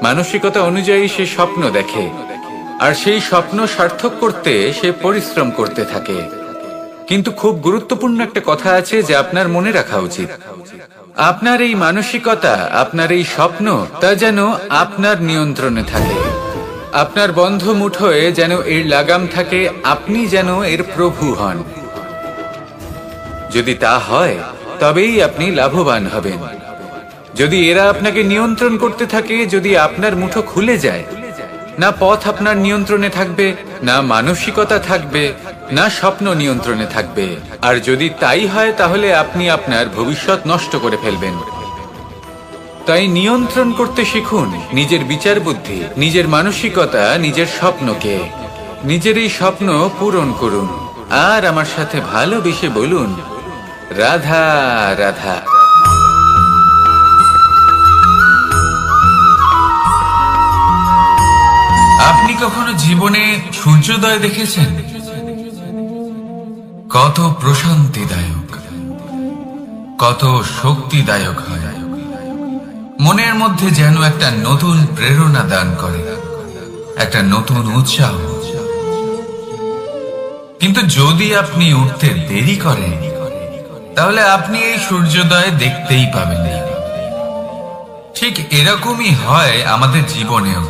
মানসিকতা অনুযায়ী সে স্বপ্ন দেখে, আর সেই স্বপ্ন সার্থক করতে সে পরিশ্রম করতে থাকে। কিন্তু খুব গুরুত্বপূর্ণ একটা কথা আছে যা আপনার মনে রাখা উচিত। আপনার এই মানসিকতা, আপনার এই স্বপ্ন, তা যেন আপনার নিয়ন্ত্রণে থাকে। আপনার বন্ধ মুঠোয় যেন এর লাগাম থাকে, আপনি যেন এর প্রভু হন। যদি তা হয়, তবেই আপনি লাভবান হবেন। যদি এরা আপনাকে নিয়ন্ত্রণ করতে থাকে, যদি আপনার মুঠো খুলে যায়, না পথ আপনার নিয়ন্ত্রণে থাকবে, না মানসিকতা থাকবে, না স্বপ্ন নিয়ন্ত্রণে থাকবে। আর যদি তাই হয়, তাহলে আপনি আপনার ভবিষ্যৎ নষ্ট করে ফেলবেন। তাই নিয়ন্ত্রণ করতে শিখুন নিজের বিচার বুদ্ধি, নিজের মানসিকতা, নিজের স্বপ্নকে। নিজের এই স্বপ্ন পূরণ করুন আর আমার সাথে ভালোবেসে বলুন, রাধা রাধা। আপনি কখনো জীবনে সূর্যোদয় দেখেছেন? কত প্রশান্তিদায়ক, কত শক্তিদায়ক হয়। মনের মধ্যে যেন একটা নতুন প্রেরণা দান করে, একটা নতুন উৎসাহ। কিন্তু যদি আপনি উঠতে দেরি করেন, তাহলে আপনি এই সূর্যোদয় দেখতেই পাবেন না। ঠিক এরকমই হয় আমাদের জীবনেও।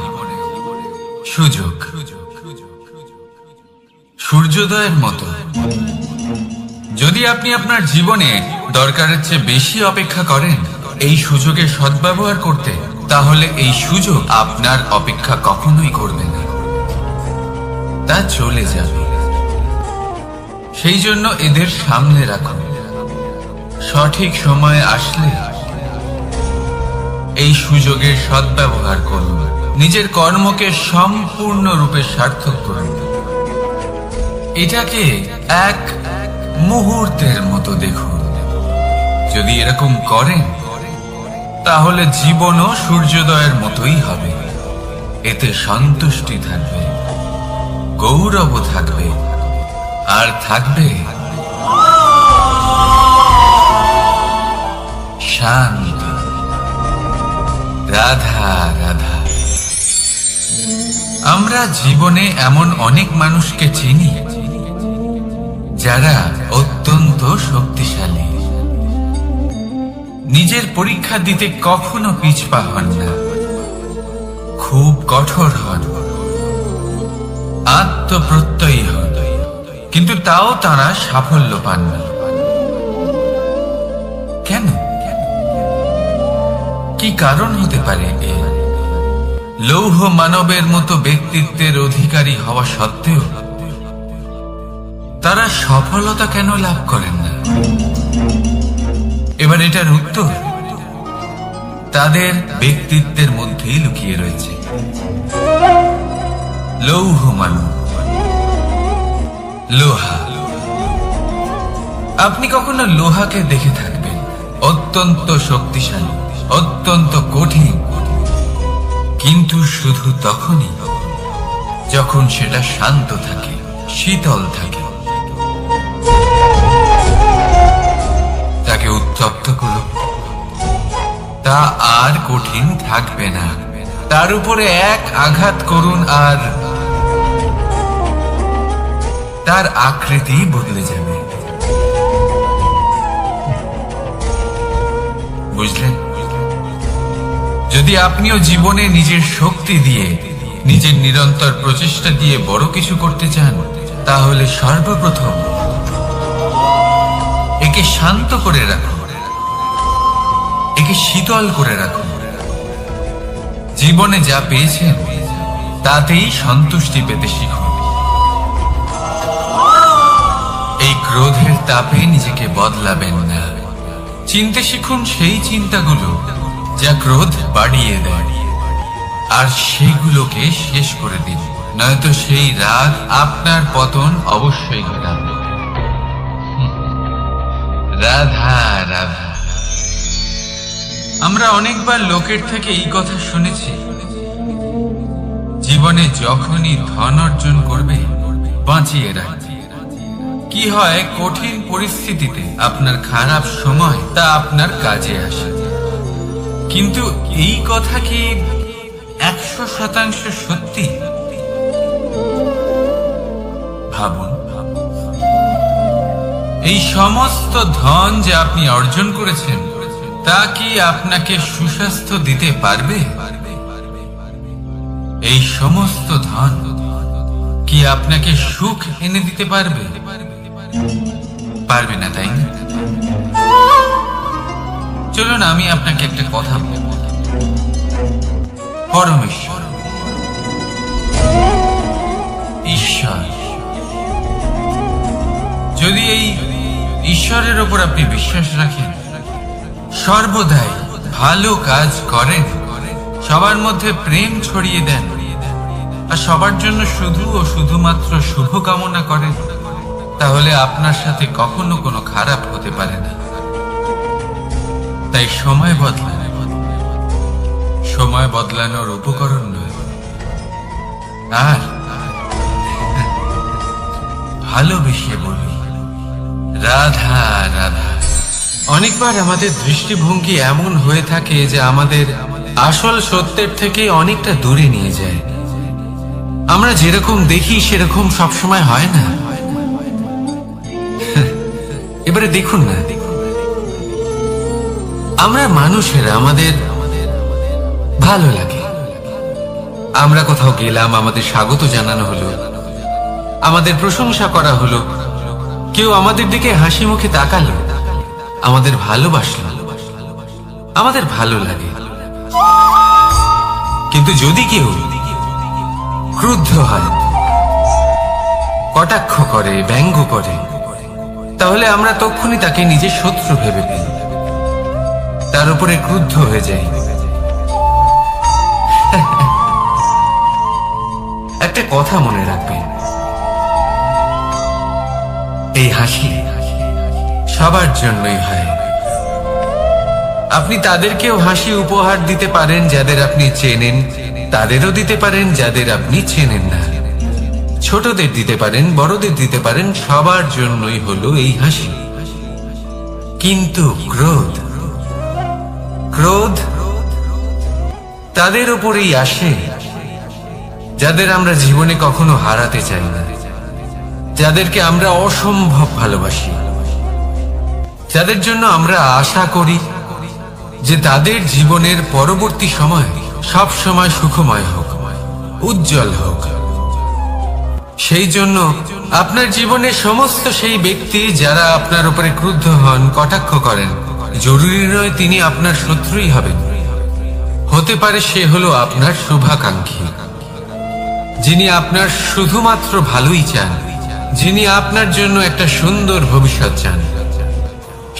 সুযোগ সূর্যোদয়ের মতো। যদি আপনি আপনার জীবনে দরকারের চেয়ে বেশি অপেক্ষা করেন এই সুযোগের সদ্ব্যবহার করতে, তাহলে এই সুযোগ আপনার অপেক্ষা কখনোই করবে না, তা চলে যাবে। সেই জন্য এদের সামনে রাখুন। সঠিক সময় আসলে এই সুযোগের সদ্ব্যবহার করুন। নিজের কর্মকে সম্পূর্ণরূপে সার্থক করুন। এটাকে এক মুহূর্তের মতো দেখুন। যদি এরকম করেন, তাহলে জীবনও সূর্যোদয়ের মতোই হবে। এতে সন্তুষ্টি থাকবে, গৌরব থাকবে, আর থাকবে শান্তি। রাধা রাধা। আমরা জীবনে এমন অনেক মানুষকে চিনি যারা অত্যন্ত শক্তিশালী, নিজের পরীক্ষা দিতে কখনো পিছপা হন না, খুব কঠোর হন, আত্মপ্রত্যয়ী হন, কিন্তু তাও তারা সাফল্য পান না। কেন? কি কারণ হতে পারে এর? লৌহ মানবের মতো ব্যক্তিত্বের অধিকারী হওয়া সত্ত্বেও তারা সফলতা কেন লাভ করেন না? এবার এটার উত্তর তাদের ব্যক্তিত্বের মধ্যেই লুকিয়ে রয়েছে। লৌহ মানব, লোহা। আপনি কখনো লোহাকে দেখে থাকবেন, অত্যন্ত শক্তিশালী, অত্যন্ত কঠিন, কিন্তু শুধু তখনই যখন সেটা শান্ত থাকে, শীতল থাকে। তাকে উত্তপ্ত করুন, তা আর কঠিন থাকবে না। তার উপরে এক আঘাত করুন আর তার আকৃতি বদলে যাবে। বুঝলেন? যদি আপনিও জীবনে নিজের শক্তি দিয়ে, নিজের নিরন্তর প্রচেষ্টা দিয়ে বড় কিছু করতে চান, তাহলে সর্বপ্রথম একে শান্ত করে রাখুন, একে শীতল করে রাখুন। জীবনে যা পেয়েছেন তাতেই সন্তুষ্টি পেতে শিখুন। এই ক্রোধের তাপে নিজেকে বদলাবেন না। চিনতে শিখুন সেই চিন্তাগুলো যা ক্রোধ বাড়িয়ে দেয়, আর সেগুলোকে শেষ করে দিন, নয়তো সেই রাগ আপনার পতন অবশ্যই ঘটাবে। রাধা রাধা। আমরা অনেকবার লোকের থেকে এই কথা শুনেছি, জীবনে যখনই ধন অর্জন করবে বাঁচিয়ে রাখবে। কি হয়, কঠিন পরিস্থিতিতে আপনার খারাপ সময় তা আপনার কাজে আসে। কিন্তু এই কথা কি 100% সত্যি? ভাবুন, এই সমস্ত ধন যে আপনি অর্জন করেছেন তা কি আপনাকে সুস্বাস্থ্য দিতে পারবে? এই সমস্ত ধন কি আপনাকে সুখ এনে দিতে পারবে? পারবে না, তাই না? চলুন আমি আপনাকে একটা কথা বলব। পরমেশ্বর, ঈশ্বর, যদি এই ঈশ্বরের ওপর আপনি বিশ্বাস রাখেন, সর্বদাই ভালো কাজ করেন, সবার মধ্যে প্রেম ছড়িয়ে দেন, আর সবার জন্য শুধু ও শুধুমাত্র শুভ কামনা করেন, তাহলে আপনার সাথে কখনো কোনো খারাপ হতে পারে না। তাই সময় বদলান, সময় বদলানোর উপকরণ নয়। আর ভালোবেসে বলি রাধা রাধা। অনেকবার আমাদের দৃষ্টিভঙ্গি এমন হয়ে থাকে যে আমাদের আসল সত্যের থেকে অনেকটা দূরে নিয়ে যায়। আমরা যেরকম দেখি সেরকম সবসময় হয় না। এবারে দেখুন না, আমরা মানুষেরা আমাদের ভালো লাগে, আমরা কোথাও গেলাম, আমাদের স্বাগত জানানো হলো, আমাদের প্রশংসা করা হলো, কেউ আমাদের দিকে হাসি মুখে তাকালো, আমাদের ভালোবাসলো, আমাদের ভালো লাগে। কিন্তু যদি কেউ ক্রুদ্ধ হয়, কটাক্ষ করে, ব্যঙ্গ করে, তাহলে আমরা তক্ষুনি তাকে নিজের শত্রু ভেবে ফেলি, তার উপরে ক্রুদ্ধ হয়ে যাই। একটা কথা মনে রাখবেন, এই হাসি সবার জন্যই হয়। আপনি তাদেরকেও হাসি উপহার দিতে পারেন যাদের আপনি চেনেন, তাদেরও দিতে পারেন যাদের আপনি চেনেন না, ছোটদের দিতে পারেন, বড়দের দিতে পারেন, সবার জন্যই হলো এই হাসি। কিন্তু ক্রোধ, ক্রোধ তাদের উপরেই আসে যাদের আমরা জীবনে কখনো হারাতে চাই না, যাদেরকে আমরা অসম্ভব ভালোবাসি, যাদের জন্য আমরা আশা করি যে তাদের জীবনের পরবর্তী সময় সব সময় সুখময় হোক, উজ্জ্বল হোক। সেই জন্য আপনার জীবনের সমস্ত সেই ব্যক্তি যারা আপনার উপরে ক্রুদ্ধ হন, কটাক্ষ করেন, জরুরি নয় তিনি আপনার শত্রুই হবেন। হতে পারে সে হলো আপনার শুভাকাঙ্ক্ষী, যিনি আপনার শুধুমাত্র ভালোই চান, যিনি আপনার জন্য একটা সুন্দর ভবিষ্যৎ চান।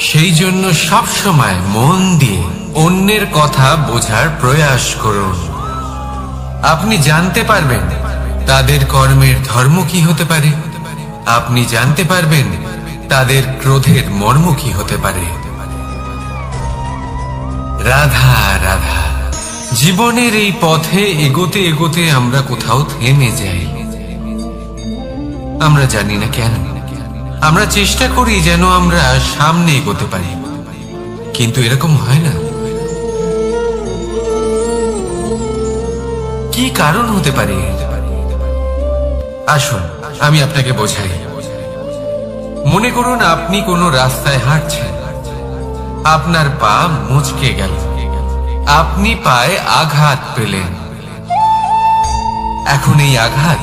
সেই জন্য সব সময় মন দিয়ে অন্যের কথা বোঝার প্রয়াস করুন। আপনি জানতে পারবেন তাদের কর্মের ধর্ম কি হতে পারে, আপনি জানতে পারবেন তাদের ক্রোধের মর্ম কি হতে পারে। রাধা রাধা। জীবনের এই পথে এগোতে এগোতে আমরা কোথাও থেমে যাই, আমরা জানি না কেন। আমরা চেষ্টা করি যেন আমরা সামনে এগোতে পারি, কিন্তু এরকম হয় না। কি কারণ হতে পারে? আসুন আমি আপনাকে বোঝাই। মনে করুন আপনি কোনো রাস্তায় হাঁটছেন, আপনার পা মুচকে গেল, আপনি পায়ে আঘাত পেলেন। এখন এই আঘাত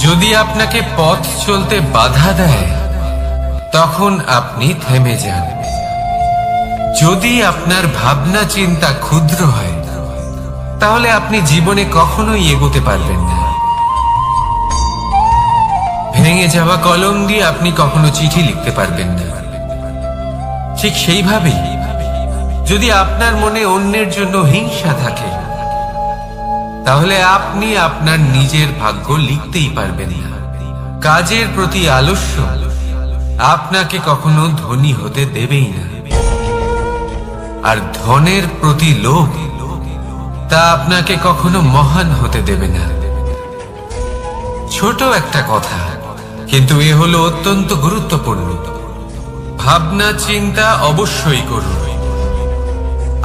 যদি আপনাকে পথ চলতে বাধা দেয়, তখন আপনি থেমে যান। যদি আপনার ভাবনা চিন্তা ক্ষুদ্র হয়, তাহলে আপনি জীবনে কখনোই এগোতে পারবেন না। ভেঙে যাওয়া কলম দিয়ে আপনি কখনো চিঠি লিখতে পারবেন না। ঠিক সেইভাবেই যদি আপনার মনে অন্যের জন্য হিংসা থাকে, তাহলে আপনি আপনার নিজের ভাগ্য লিখতেই পারবেন না। কাজের প্রতি আলস্য আপনাকে কখনো ধনী হতে দেবেই না, আর ধনের প্রতি লোভ তা আপনাকে কখনো মহান হতে দেবে না। ছোট একটা কথা, কিন্তু এ হলো অত্যন্ত গুরুত্বপূর্ণ। ভাবনা চিন্তা অবশ্যই করুন,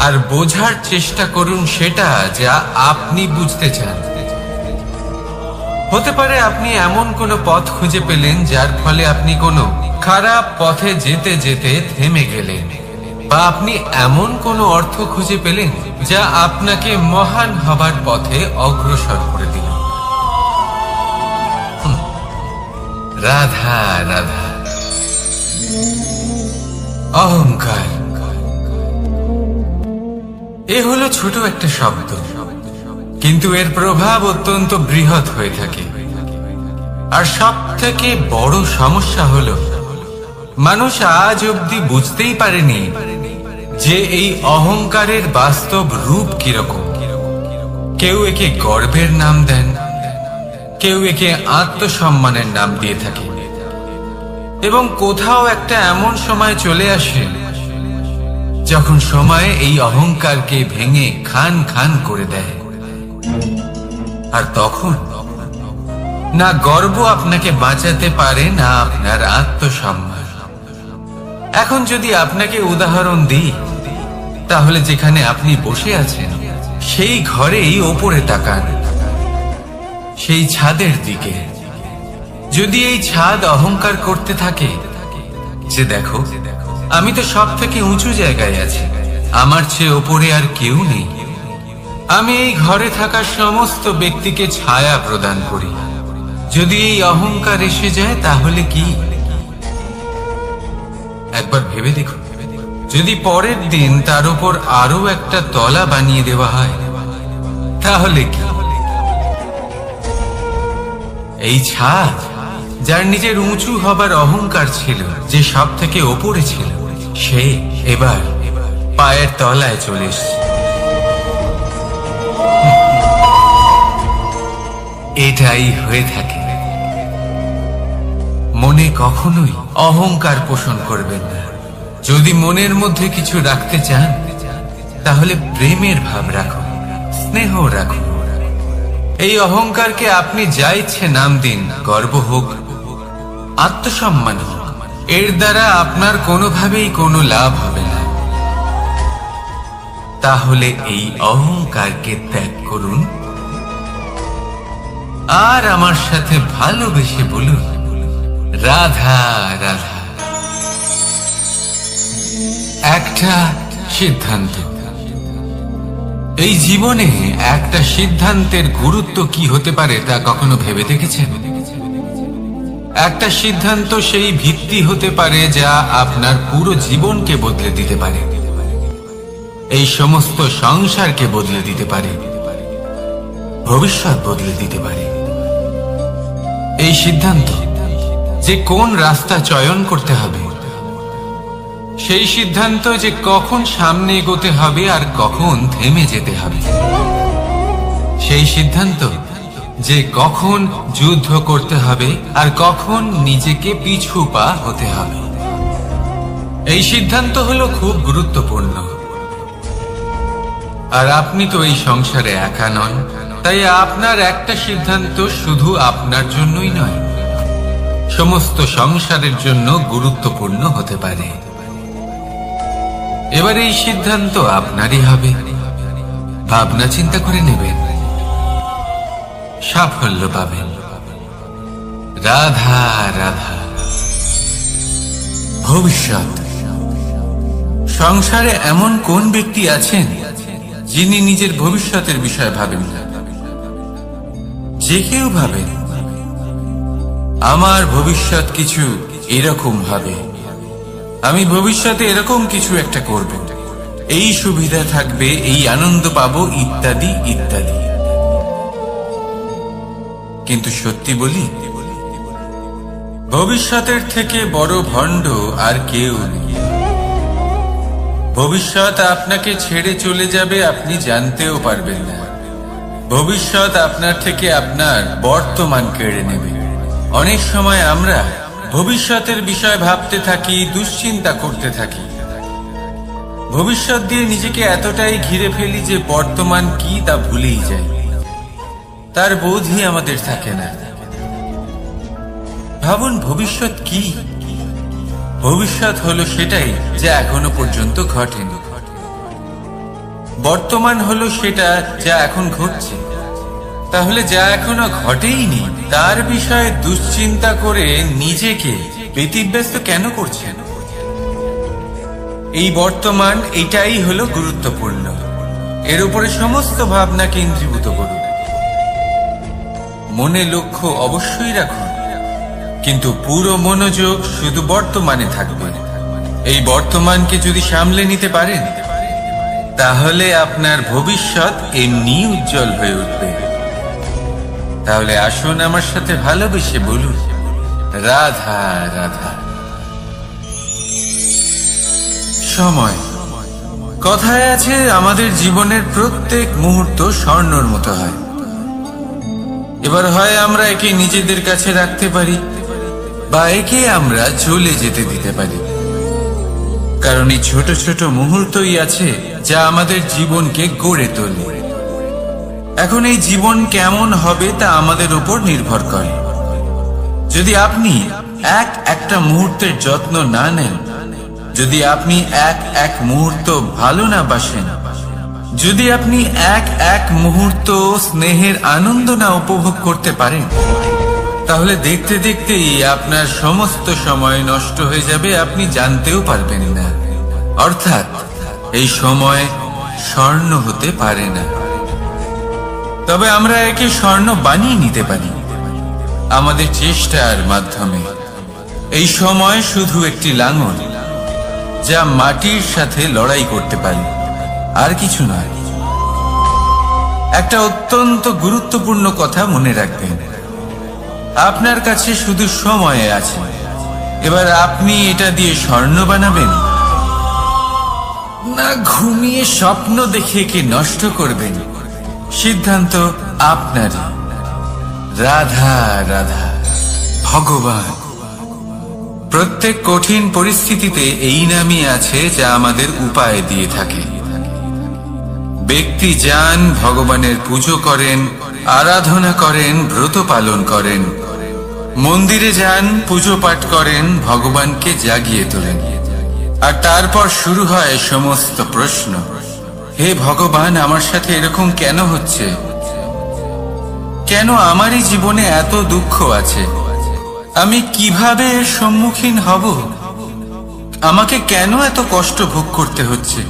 আর বোঝার চেষ্টা করুন সেটা যা আপনি বুঝতে চান। হতে পারে আপনি এমন কোনো পথ খুঁজে পেলেন যার ফলে আপনি কোনো খারাপ পথে যেতে যেতে থেমে গেলেন, বা আপনি এমন কোনো অর্থ খুঁজে পেলেন যা আপনাকে মহান হবার পথে অগ্রসর করে দিল। রাধা রাধা। অহংকার এ হলো ছোট একটা শব্দ, কিন্তু এর প্রভাব অত্যন্ত বৃহৎ হয়ে থাকে। আর সব থেকে বড় সমস্যা হলো মানুষ আজ অব্দি বুঝতেই পারেনি যে এই অহংকারের বাস্তব রূপ কিরকম। কেউ একে গর্বের নাম দেন, কেউ একে আত্মসম্মানের নাম দিয়ে থাকে, এবং কোথাও একটা এমন সময় চলে আসে যখন সময় এই অহংকারকে ভেঙে খান খান করে দেয়। আর তখন না গর্ব আপনাকে বাঁচাতে পারে, না আপনার আত্মসম্মান। এখন যদি আপনাকে উদাহরণ দিই, তাহলে যেখানে আপনি বসে আছেন সেই ঘরেই ওপরে তাকান, সেই ছাদের দিকে। যদি এই ছাদ অহংকার করতে থাকে যে দেখো আমি তো সব থেকে উঁচু জায়গায় আছি, আমার চেয়ে ওপরে আর কেউ নেই, আমি এই ঘরে থাকা সমস্ত ব্যক্তিকে ছায়া প্রদান করি, যদি এই অহংকার এসে যায় তাহলে কি? একবার ভেবে দেখুন, যদি পরের দিন তার উপর আরো একটা তলা বানিয়ে দেওয়া হয় তাহলে কি? এই ছাদ যার নিজের উঁচু হবার অহংকার ছিল, যে সব থেকে ওপরে ছিল, সে এবার পায়ের তলায় চলে এসেছে। এটাই হয়ে থাকে। মনে কখনোই অহংকার পোষণ করবেন না। যদি মনের মধ্যে কিছু রাখতে চান তাহলে প্রেমের ভাব রাখুন, স্নেহ রাখুন। এই অহংকারকে আপনি যা ইচ্ছে নাম দিন, গর্ব হোক, আত্মসম্মান হোক, এর দ্বারা আপনার কোনোভাবেই কোনো লাভ হবে না। তাহলে এই অহংকারকে ত্যাগ করুন আর আমার সাথে ভালোবেসে বলুন, রাধা রাধা। একটা সিদ্ধান্ত। এই জীবনে একটা সিদ্ধান্তের গুরুত্ব কি হতে পারে তা কখনো ভেবে দেখেছেন? একটা সিদ্ধান্ত সেই ভিত্তি হতে পারে যা আপনার পুরো জীবনকে বদলে দিতে পারে, এই সমস্ত সংসারকে বদলে দিতে পারে, ভবিষ্যৎ বদলে দিতে পারে। এই সিদ্ধান্ত যে কোন রাস্তা চয়ন করতে হবে, সেই সিদ্ধান্ত যে কখন সামনে এগোতে হবে আর কখন থেমে যেতে হবে, সেই সিদ্ধান্ত যে কখন যুদ্ধ করতে হবে আর কখন নিজেকে পিছু পা হতে হবে। এই সিদ্ধান্ত হলো খুব গুরুত্বপূর্ণ। আর আপনি তো এই সংসারে একা নন, তাই আপনার একটা সিদ্ধান্ত শুধু আপনার জন্যই নয়, সমস্ত সংসারের জন্য গুরুত্বপূর্ণ হতে পারে। এবার এই সিদ্ধান্ত আপনারই হবে। ভাবনা চিন্তা করে নেবেন, সাফল্য পাবেন। রাধা রাধা। ভবিষ্যৎ। সংসারে এমন কোন ব্যক্তি আছেন যিনি নিজের ভবিষ্যতের বিষয়ে ভাবেন না? যে কেউ ভাবেন আমার ভবিষ্যৎ কিছু এরকম হবে, আমি ভবিষ্যতে এরকম কিছু একটা করব, এই সুবিধা থাকবে, এই আনন্দ পাবো, ইত্যাদি ইত্যাদি। কিন্তু সত্যি বলি, ভবিষ্যতের থেকে বড় ভণ্ড আর কেউ নেই। ভবিষ্যৎ আপনাকে ছেড়ে চলে যাবে, আপনি জানতেও পারবেন না। ভবিষ্যৎ আপনার থেকে আপনার বর্তমান কেড়ে নেবে। অনেক সময় আমরা ভবিষ্যতের বিষয় ভাবতে থাকি, দুশ্চিন্তা করতে থাকি, ভবিষ্যৎ দিয়ে নিজেকে এতটাই ঘিরে ফেলি যে বর্তমান কি তা ভুলেই যাই। তার বোধই আমাদের থাকে না। ভাবুন, ভবিষ্যৎ কি? ভবিষ্যৎ হলো সেটাই যা এখনো পর্যন্ত ঘটেনি। বর্তমান হলো সেটা যা এখন ঘটছে। তাহলে যা এখনো ঘটেইনি তার বিষয়ে দুশ্চিন্তা করে নিজেকে ব্যতিব্যস্ত কেন করছেন? এই বর্তমান, এটাই হলো গুরুত্বপূর্ণ। এর উপরে সমস্ত ভাবনা কেন্দ্রীভূত করুন। মনে লক্ষ্য অবশ্যই রাখুন, কিন্তু পুরো মনোযোগ শুধু বর্তমানে থাকবে। এই বর্তমানকে যদি সামলে নিতে পারেন তাহলে আপনার ভবিষ্যৎ এমনি উজ্জ্বল হয়ে উঠবে। তাহলে আসুন আমার সাথে ভালোবেসে বলুন, রাধা রাধা। সময় কথায় আছে আমাদের জীবনের প্রত্যেক মুহূর্ত স্বর্ণর মতো হয়। এবার হয় আমরা একে নিজেদের কাছে রাখতে পারি বা একে আমরা চলে যেতে দিতে পারি, কারণ এই ছোট ছোট মুহূর্তই আছে যা আমাদের জীবনকে গড়ে তোলে। এখন এই জীবন কেমন হবে তা আমাদের উপর নির্ভর করে। যদি আপনি একটা মুহূর্তের যত্ন না নেন, যদি আপনি এক মুহূর্ত ভালো না বাসেন, যদি আপনি এক মুহূর্ত স্নেহের আনন্দ না উপভোগ করতে পারেন, তাহলে দেখতে দেখতেই আপনার সমস্ত সময় নষ্ট হয়ে যাবে, আপনি জানতেও পারবেন না। অর্থাৎ এই সময় স্বর্ণ হতে পারে না। তবে আমরা একে স্বর্ণ বানিয়ে নিতে পারি আমাদের চেষ্টার মাধ্যমে। এই সময় শুধু একটি লাঙল যা মাটির সাথে লড়াই করতে পারে, আর কিছু নয়। একটা অত্যন্ত গুরুত্বপূর্ণ কথা মনে রাখবেন, আপনার কাছে শুধু সময় আছে। এবার আপনি এটা দিয়ে স্বর্ণ বানাবেন না ঘুমিয়ে স্বপ্ন দেখে একে নষ্ট করবেন, সিদ্ধান্ত আপনারই। রাধা রাধা। ভগবান প্রত্যেক কঠিন পরিস্থিতিতে এই নামই আছে যা আমাদের উপায় দিয়ে থাকে। ব্যক্তি যান, ভগবানের পুজো করেন, আরাধনা করেন, ব্রত পালন করেন, মন্দিরে যান, পুজো পাঠ করেন, ভগবানকে জাগিয়ে তোলেন, আর তারপর শুরু হয় সমস্ত প্রশ্ন। হে ভগবান, আমার সাথে এরকম কেন হচ্ছে? কেন আমারই জীবনে এত দুঃখ আছে? আমি কিভাবে এর সম্মুখীন হব? আমাকে কেন এত কষ্ট ভোগ করতে হচ্ছে?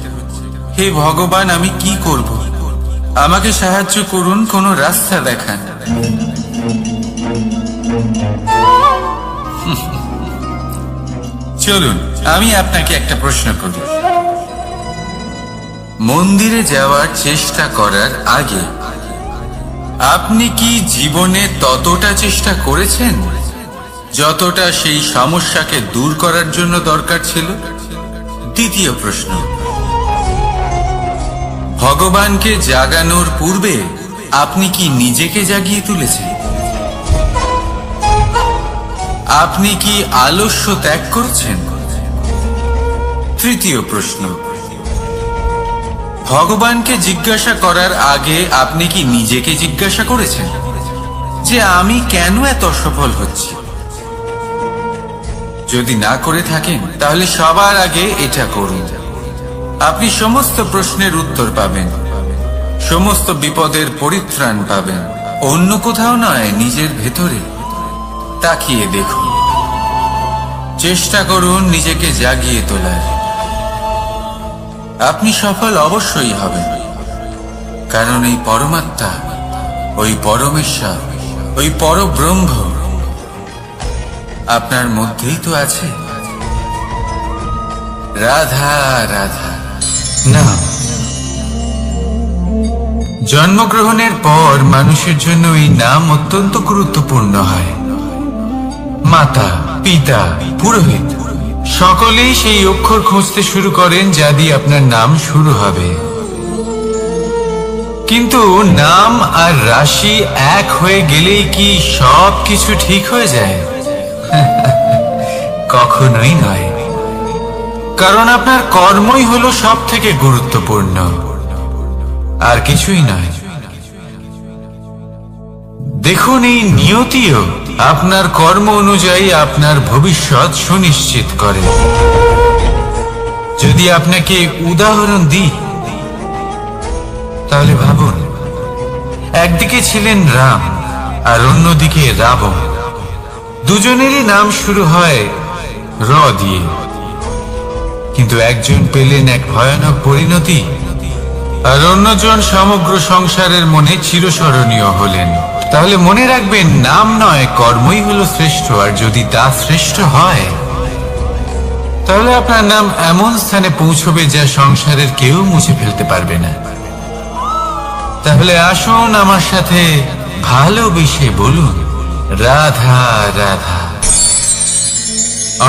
হে ভগবান, আমি কি করব? আমাকে সাহায্য করুন, কোনো রাস্তা দেখান। চলুন আমি আপনাকে একটা প্রশ্ন করি। মন্দিরে যাওয়ার চেষ্টা করার আগে আপনি কি জীবনে ততটা চেষ্টা করেছেন যতটা সেই সমস্যাকে দূর করার জন্য দরকার ছিল? দ্বিতীয় প্রশ্ন, ভগবানকে জাগানোর পূর্বে আপনি কি নিজেকে জাগিয়ে তুলেছেন? আপনি কি আলস্য ত্যাগ করেছেন? তৃতীয় প্রশ্ন, ভগবানকে জিজ্ঞাসা করার আগে আপনি কি নিজেকে জিজ্ঞাসা করেছেন যে আমি কেন এত অসফল হচ্ছি? যদি না করে থাকেন তাহলে সবার আগে এটা করুন। আপনি সমস্ত প্রশ্নের উত্তর পাবেন, সমস্ত বিপদের পরিত্রাণ পাবেন। অন্য কোথাও নয়, নিজের ভেতরে তাকিয়ে দেখুন। চেষ্টা করুন নিজেকে জাগিয়ে তোলার। আপনি সফল অবশ্যই হবেন, কারণ এই পরমাত্মা, ওই পরমেশ্বর, ওই পরব্রহ্ম আপনার মধ্যেই তো আছে। রাধা রাধা। না, জন্মগ্রহণের পর মানুষের জন্য এই নাম অত্যন্ত গুরুত্বপূর্ণ হয়। মাতা, পিতা, পুরোহিত সকলেই সেই অক্ষর খুঁজতে শুরু করেন যা দিয়ে আপনার নাম শুরু হবে। কিন্তু নাম আর রাশি এক হয়ে গেলেই কি সব কিছু ঠিক হয়ে যায়? কখনোই নয়, কারণ আপনার কর্মই হলো সব থেকে গুরুত্বপূর্ণ, আর কিছুই নয়। দেখুন, এই নিয়তিও আপনার কর্ম অনুযায়ী আপনার ভবিষ্যৎ সুনিশ্চিত করে। যদি আপনাকে উদাহরণ দিই তাহলে ভাবুন, একদিকে ছিলেন রাম আর অন্যদিকে রাবণ। দুজনেরই নাম শুরু হয় র দিয়ে, কিন্তু একজন পেলেন এক ভয়ানক পরিণতি আর অন্যজন সমগ্র সংসারের মনে চিরস্মরণীয় হলেন। তাহলে মনে রাখবেন, নাম নয়, কর্মই হলো শ্রেষ্ঠ। আর যদি তা শ্রেষ্ঠ হয় তাহলে আপনার নাম এমন স্থানে পৌঁছবে যা সংসারের কেউ মুছে ফেলতে পারবে না। তাহলে আসুন আমার সাথে ভালোবেসে বলুন, রাধা রাধা।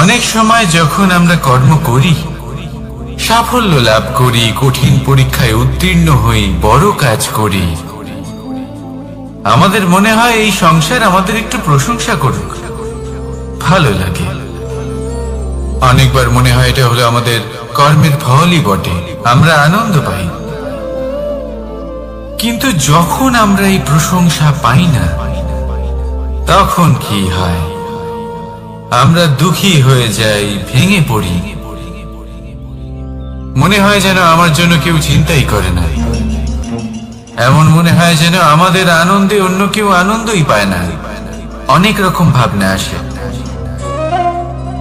অনেক সময় যখন আমরা কর্ম করি, সাফল্য লাভ করি, কঠিন পরীক্ষায় উত্তীর্ণ হই, বড় কাজ করি, আমাদের মনে হয় এই সংসার আমাদের একটু প্রশংসা করুক, ভালো লাগে। অনেকবার মনে হয় এটা হলো আমাদের কর্মের ফলই বটে, আমরা আনন্দ পাই। কিন্তু যখন আমরা এই প্রশংসা পাই না, তখন কি হয়? আমরা দুঃখী হয়ে যাই, ভেঙে পড়ি। মনে হয় যেন আমার জন্য কেউ চিন্তাই করে না, এমন মনে হয় যেন আমাদের আনন্দে অন্য কেউ আনন্দই পায় না। অনেক রকম ভাবনা আসে।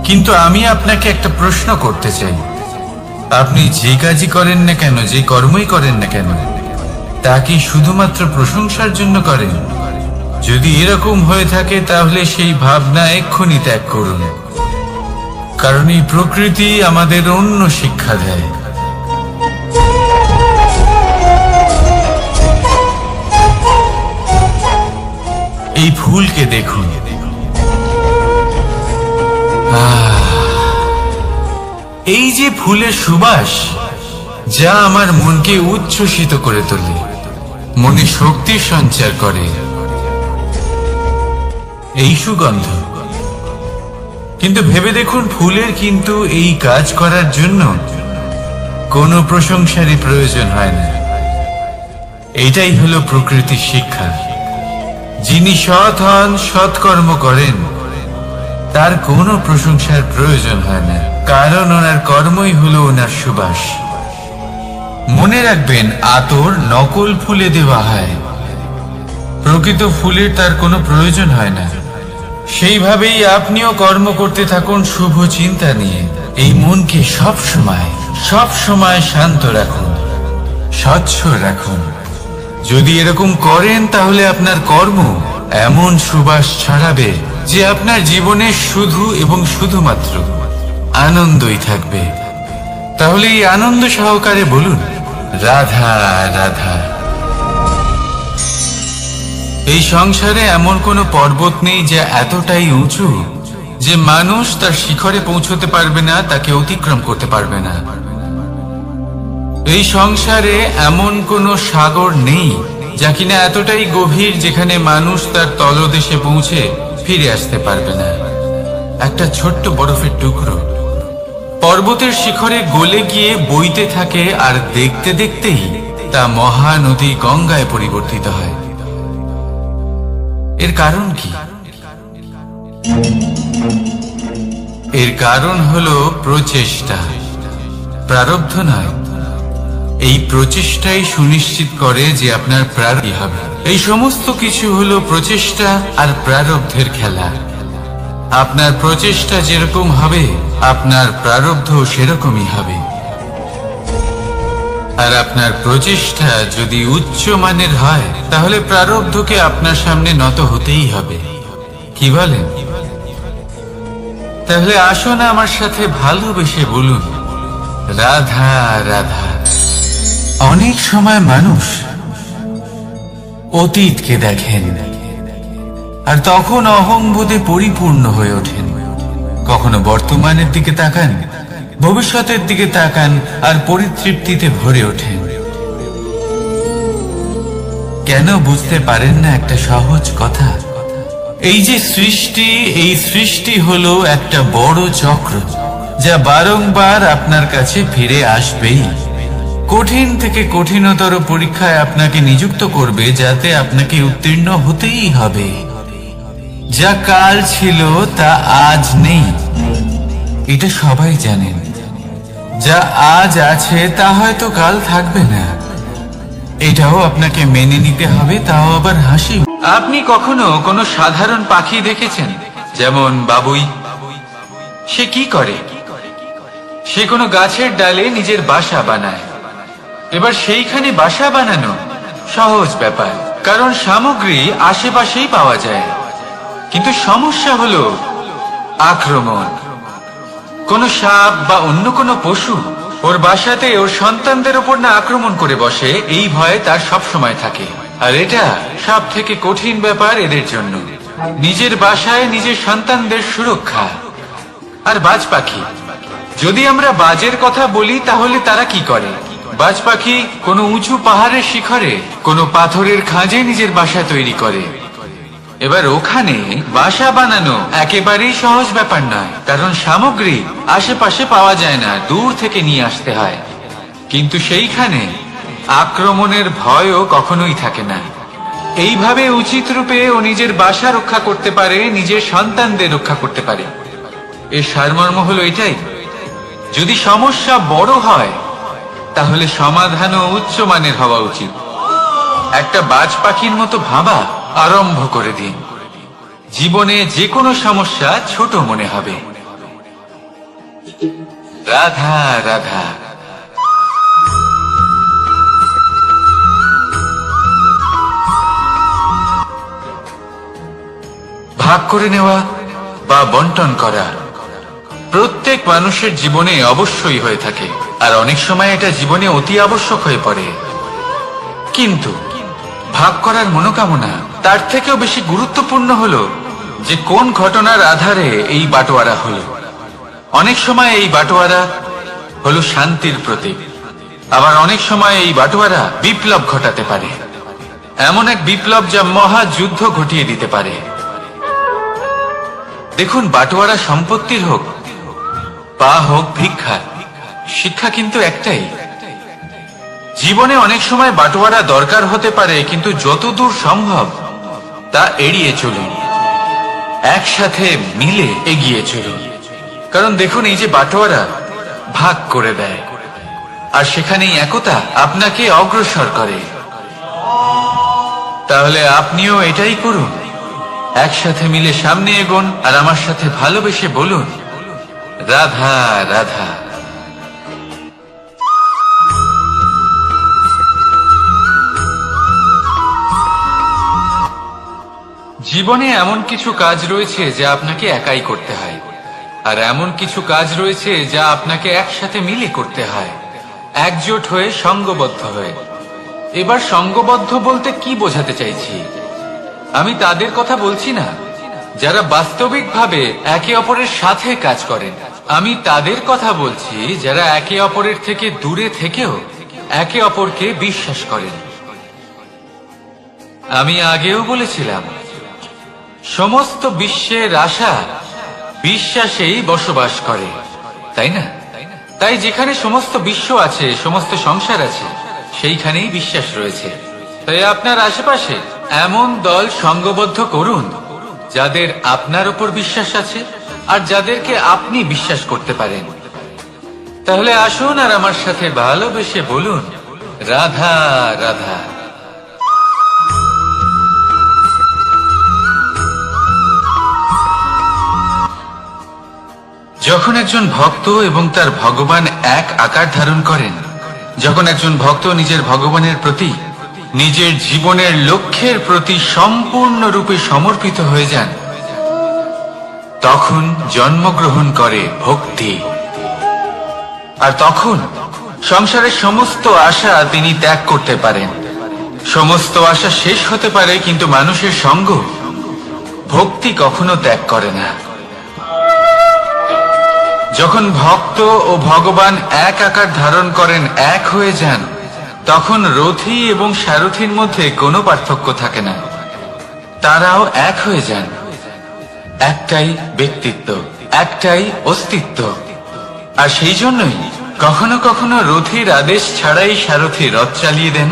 কিন্তু আমি আপনাকে একটা প্রশ্ন করতে চাই, আপনি যে কাজই করেন না কেন, যে কর্মই করেন না কেন, তা কি শুধুমাত্র প্রশংসার জন্য করেন? যদি এরকম হয়ে থাকে তাহলে সেই ভাবনা এক্ষুনি ত্যাগ করুন, কারণ এই প্রকৃতি আমাদের অন্য শিক্ষা দেয়। এই ফুলকে দেখুন, এই যে ফুলের সুবাস, যা আমার মনকে উচ্ছ্বসিত করে তোলে, মনে শক্তি সঞ্চার করে, এই সুগন্ধ। কিন্তু ভেবে দেখুন, ফুলের কিন্তু এই কাজ করার জন্য কোনো প্রশংসারই প্রয়োজন হয় না। এটাই হলো প্রকৃতির শিক্ষা। যিনি সৎ হন, সৎকর্ম করেন, তার কোনো প্রশংসার প্রয়োজন হয় না, কারণ ওনার কর্মই হলো ওনার সুবাস। মনে রাখবেন, আতর নকল ফুলে দেওয়া হয়, প্রকৃত ফুলের তার কোনো প্রয়োজন হয় না। সেইভাবেই আপনিও কর্ম করতে থাকুন শুভ চিন্তা নিয়ে। এই মনকে সব সময় শান্ত রাখুন, স্বচ্ছ রাখুন। যদি এরকম করেন তাহলে আপনার কর্ম এমন সুবাস ছড়াবে যে আপনার জীবনে শুধু এবং শুধুমাত্র আনন্দই থাকবে। তাহলে এই আনন্দ সহকারে বলুন, রাধা রাধা। এই সংসারে এমন কোনো পর্বত নেই যা এতটাই উঁচু যে মানুষ তার শিখরে পৌঁছতে পারবে না, তাকে অতিক্রম করতে পারবে না। এই সংসারে এমন কোনো সাগর নেই যা কিনা এতটাই গভীর যেখানে মানুষ তার তলদেশে পৌঁছে ফিরে আসতে পারবে না। একটা ছোট্ট বরফের টুকরো পর্বতের শিখরে গলে গিয়ে বইতে থাকে, আর দেখতে দেখতেই তা মহানদী গঙ্গায় পরিবর্তিত হয়। এর কারণ কি? এর কারণ হলো প্রচেষ্টা, প্রারব্ধ নয়। এই প্রচেষ্টাই সুনিশ্চিত করে যে আপনার প্রারব্ধ হবে। এই সমস্ত কিছু হলো প্রচেষ্টা আর প্রারব্ধের খেলা। আপনার প্রচেষ্টা যেরকম হবে, আপনার প্রারব্ধ সেরকমই হবে। আর আপনার প্রচেষ্টা যদি উচ্চ মানের হয়, তাহলে প্রারব্ধকে আপনার সামনে নত হতেই হবে। কি বলেন? তাহলে আসুন আমার সাথে ভালোবেসে বলুন, রাধা রাধা। অনেক সময় মানুষ অতীতকে দেখেন আর তখন অহংবোধে পরিপূর্ণ হয়ে ওঠেন। কখনো বর্তমানের দিকে তাকান, ভবিষ্যতের দিকে তাকান আর পরিতৃপ্তিতে ভরে ওঠেন। কেন বুঝতে পারেন না একটা সহজ কথা? এই যে সৃষ্টি, এই সৃষ্টি হলো একটা বড় চক্র যা বারংবার আপনার কাছে ফিরে আসবেই। কঠিন থেকে কঠিনতর পরীক্ষায় আপনাকে নিযুক্ত করবে, যাতে আপনাকে উত্তীর্ণ হতেই হবে। যা কাল ছিল তা আজ নেই, এটা সবাই জানেন। যা আজ আছে তা হয়তো কাল থাকবে না, এটাও আপনাকে মেনে নিতে হবে, তাও আবার হাসি। আপনি কখনো কোনো সাধারণ পাখি দেখেছেন? যেমন বাবুই। সে কি করে? সে কোনো গাছের ডালে নিজের বাসা বানায়। এবার সেইখানে বাসা বানানো সহজ ব্যাপার, কারণ সামগ্রী আশেপাশেই পাওয়া যায়। কিন্তু সমস্যা হলো আক্রমণ। কোন সাপ বা অন্য কোনো পশু ওর বাসাতে ওর সন্তানদের উপর না আক্রমণ করে বসে, এই ভয় তার সব সময় থাকে। আর এটা সব থেকে কঠিন ব্যাপার এদের জন্য, নিজের বাসায় নিজের সন্তানদের সুরক্ষা। আর বাজ পাখি যদি আমরা বাজের কথা বলি তাহলে তারা কি করে? বাজ পাখি কোনো উঁচু পাহাড়ের শিখরে কোনো পাথরের খাঁজে নিজের বাসা তৈরি করে। এবার ওখানে বাসা বানানো একেবারেই সহজ ব্যাপার নয়, কারণ সামগ্রী আশেপাশে পাওয়া যায় না, দূর থেকে নিয়ে আসতে হয়। কিন্তু সেইখানে আক্রমণের ভয়ও কখনোই থাকে না। এইভাবে উচিত রূপে ও নিজের বাসা রক্ষা করতে পারে, নিজের সন্তানদের রক্ষা করতে পারে। এর সারমর্ম হলো এটাই, যদি সমস্যা বড় হয় তাহলে সমাধানও উচ্চমানের হওয়া উচিত। একটা বাজ পাখির মতো ভাবা আরম্ভ করে দিন। জীবনে যে কোনো সমস্যা ছোট মনে হবে। রাধা রাধা। ভাগ করে নেওয়া বা বন্টন করা প্রত্যেক মানুষের জীবনে অবশ্যই হয়ে থাকে, আর অনেক সময় এটা জীবনে অতি আবশ্যক হয়ে পড়ে। কিন্তু ভাগ করার মনোকামনা তার থেকেও বেশি গুরুত্বপূর্ণ হলো যে কোন ঘটনার আধারে এই বাটোয়ারা হলো। অনেক সময় এই বাটোয়ারা হলো শান্তির প্রতীক, আবার অনেক সময় এই বাটোয়ারা বিপ্লব ঘটাতে পারে, এমন এক বিপ্লব যা মহাযুদ্ধ ঘটিয়ে দিতে পারে। দেখুন, বাটোয়ারা সম্পত্তির হোক বা হোক ভিক্ষার, শিক্ষা কিন্তু একটাই। জীবনে অনেক সময় বাটোয়ারা দরকার হতে পারে, কিন্তু যতদূর সম্ভব তা এড়িয়ে চলুন, একসাথে মিলে এগিয়ে চলুন। কারণ দেখুন, এই যে বাটোয়ারা ভাগ করে দেয়, আর সেখানেই একতা আপনাকে অগ্রসর করে। তাহলে আপনিও এটাই করুন, একসাথে মিলে সামনে এগোন, আর আমার সাথে ভালোবেসে বলুন রাধা রাধা। জীবনে এমন কিছু কাজ রয়েছে যা আপনাকে একাই করতে হয়, আর এমন কিছু কাজ রয়েছে যা আপনাকে একসাথে মিলে করতে হয়, একজোট হয়ে, সঙ্গবদ্ধ হয়ে। এবার সঙ্গবদ্ধ বলতে কি বোঝাতে চাইছি? আমি তাদের কথা বলছি না যারা বাস্তবিকভাবে একে অপরের সাথে কাজ করেন। আমি তাদের কথা বলছি যারা একে অপরের থেকে দূরে থেকেও একে অপরকে বিশ্বাস করেন। আমি আগেও বলেছিলাম, সমস্ত বিশ্বের আশা বিশ্বাসেই বসবাস করে, তাই না? তাই যেখানে সমস্ত বিশ্ব আছে, সমস্ত সংসার আছে, সেইখানেই বিশ্বাস রয়েছে। তাই আপনার আশেপাশে এমন দল সঙ্গবদ্ধ করুন যাদের আপনার উপর বিশ্বাস আছে আর যাদেরকে আপনি বিশ্বাস করতে পারেন। তাহলে আসুন আর আমার সাথে ভালোবেসে বলুন রাধা রাধা। যখন একজন ভক্ত এবং তার ভগবান এক আকার ধারণ করেন, যখন একজন ভক্ত নিজের ভগবানের প্রতি, নিজের জীবনের লক্ষ্যের প্রতি সম্পূর্ণরূপে সমর্পিত হয়ে যান, তখন জন্মগ্রহণ করে ভক্তি। আর তখন সংসারের সমস্ত আশা তিনি ত্যাগ করতে পারেন। সমস্ত আশা শেষ হতে পারে, কিন্তু মানুষের সঙ্গ ভক্তি কখনো ত্যাগ করে না। যখন ভক্ত ও ভগবান এক আকার ধারণ করেন, এক হয়ে যান, তখন রথী এবং সারথীর মধ্যে কোনো পার্থক্য থাকে না, তারাও এক হয়ে যান। একটাই ব্যক্তিত্ব, একটাই অস্তিত্ব। আর সেই জন্যই কখনো কখনো রথীর আদেশ ছাড়াই সারথী রথ চালিয়ে দেন,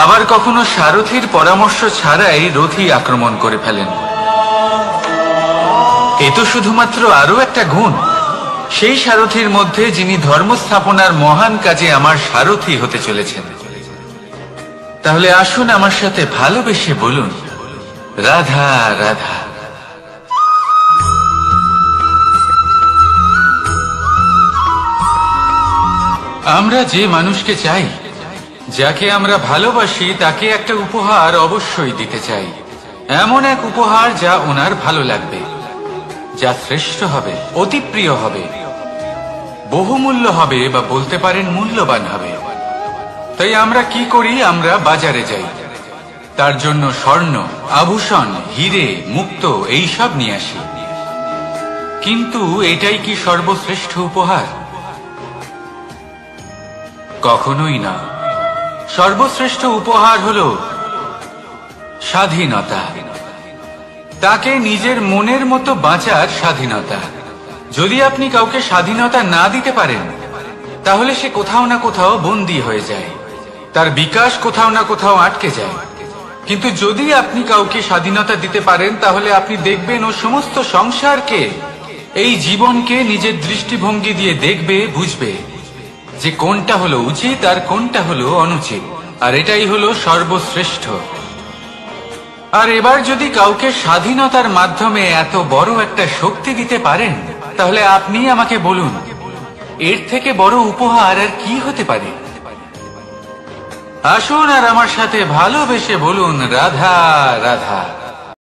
আবার কখনো সারথীর পরামর্শ ছাড়াই রথী আক্রমণ করে ফেলেন। এ তো শুধুমাত্র আরো একটা গুণ সেই সারথীর মধ্যে, যিনি ধর্ম স্থাপনার মহান কাজে আমার সারথী হতে চলেছেন। তাহলে আসুন আমার সাথে ভালোবেসে বলুন রাধা রাধা। আমরা যে মানুষকে চাই, যাকে আমরা ভালোবাসি, তাকে একটা উপহার অবশ্যই দিতে চাই। এমন এক উপহার যা ওনার ভালো লাগবে, যা শ্রেষ্ঠ হবে, অতি প্রিয় হবে, বহুমূল্য হবে, বা বলতে পারেন মূল্যবান হবে। তাই আমরা কি করি? আমরা বাজারে যাই, তার জন্য স্বর্ণ, আভূষণ, হিরে, মুক্তো এইসব নিয়ে আসি। কিন্তু এটাই কি সর্বশ্রেষ্ঠ উপহার? কখনোই না। সর্বশ্রেষ্ঠ উপহার হলো স্বাধীনতা, তাকে নিজের মনের মতো বাঁচার স্বাধীনতা। যদি আপনি কাউকে স্বাধীনতা না দিতে পারেন, তাহলে সে কোথাও না কোথাও বন্দী হয়ে যায়, তার বিকাশ কোথাও না কোথাও আটকে যায়। কিন্তু যদি আপনি কাউকে স্বাধীনতা দিতে পারেন, তাহলে আপনি দেখবেন ও সমস্ত সংসারকে, এই জীবনকে নিজের দৃষ্টিভঙ্গি দিয়ে দেখবে, বুঝবে যে কোনটা হলো উচিত আর কোনটা হলো অনুচিত। আর এটাই হলো সর্বশ্রেষ্ঠ। আর এবার যদি কাউকে স্বাধীনতার মাধ্যমে এত বড় একটা শক্তি দিতে পারেন, তাহলে আপনি আমাকে বলুন, এর থেকে বড় উপহার আর কি হতে পারে? আসুন আর আমার সাথে ভালোবেসে বলুন, রাধা রাধা।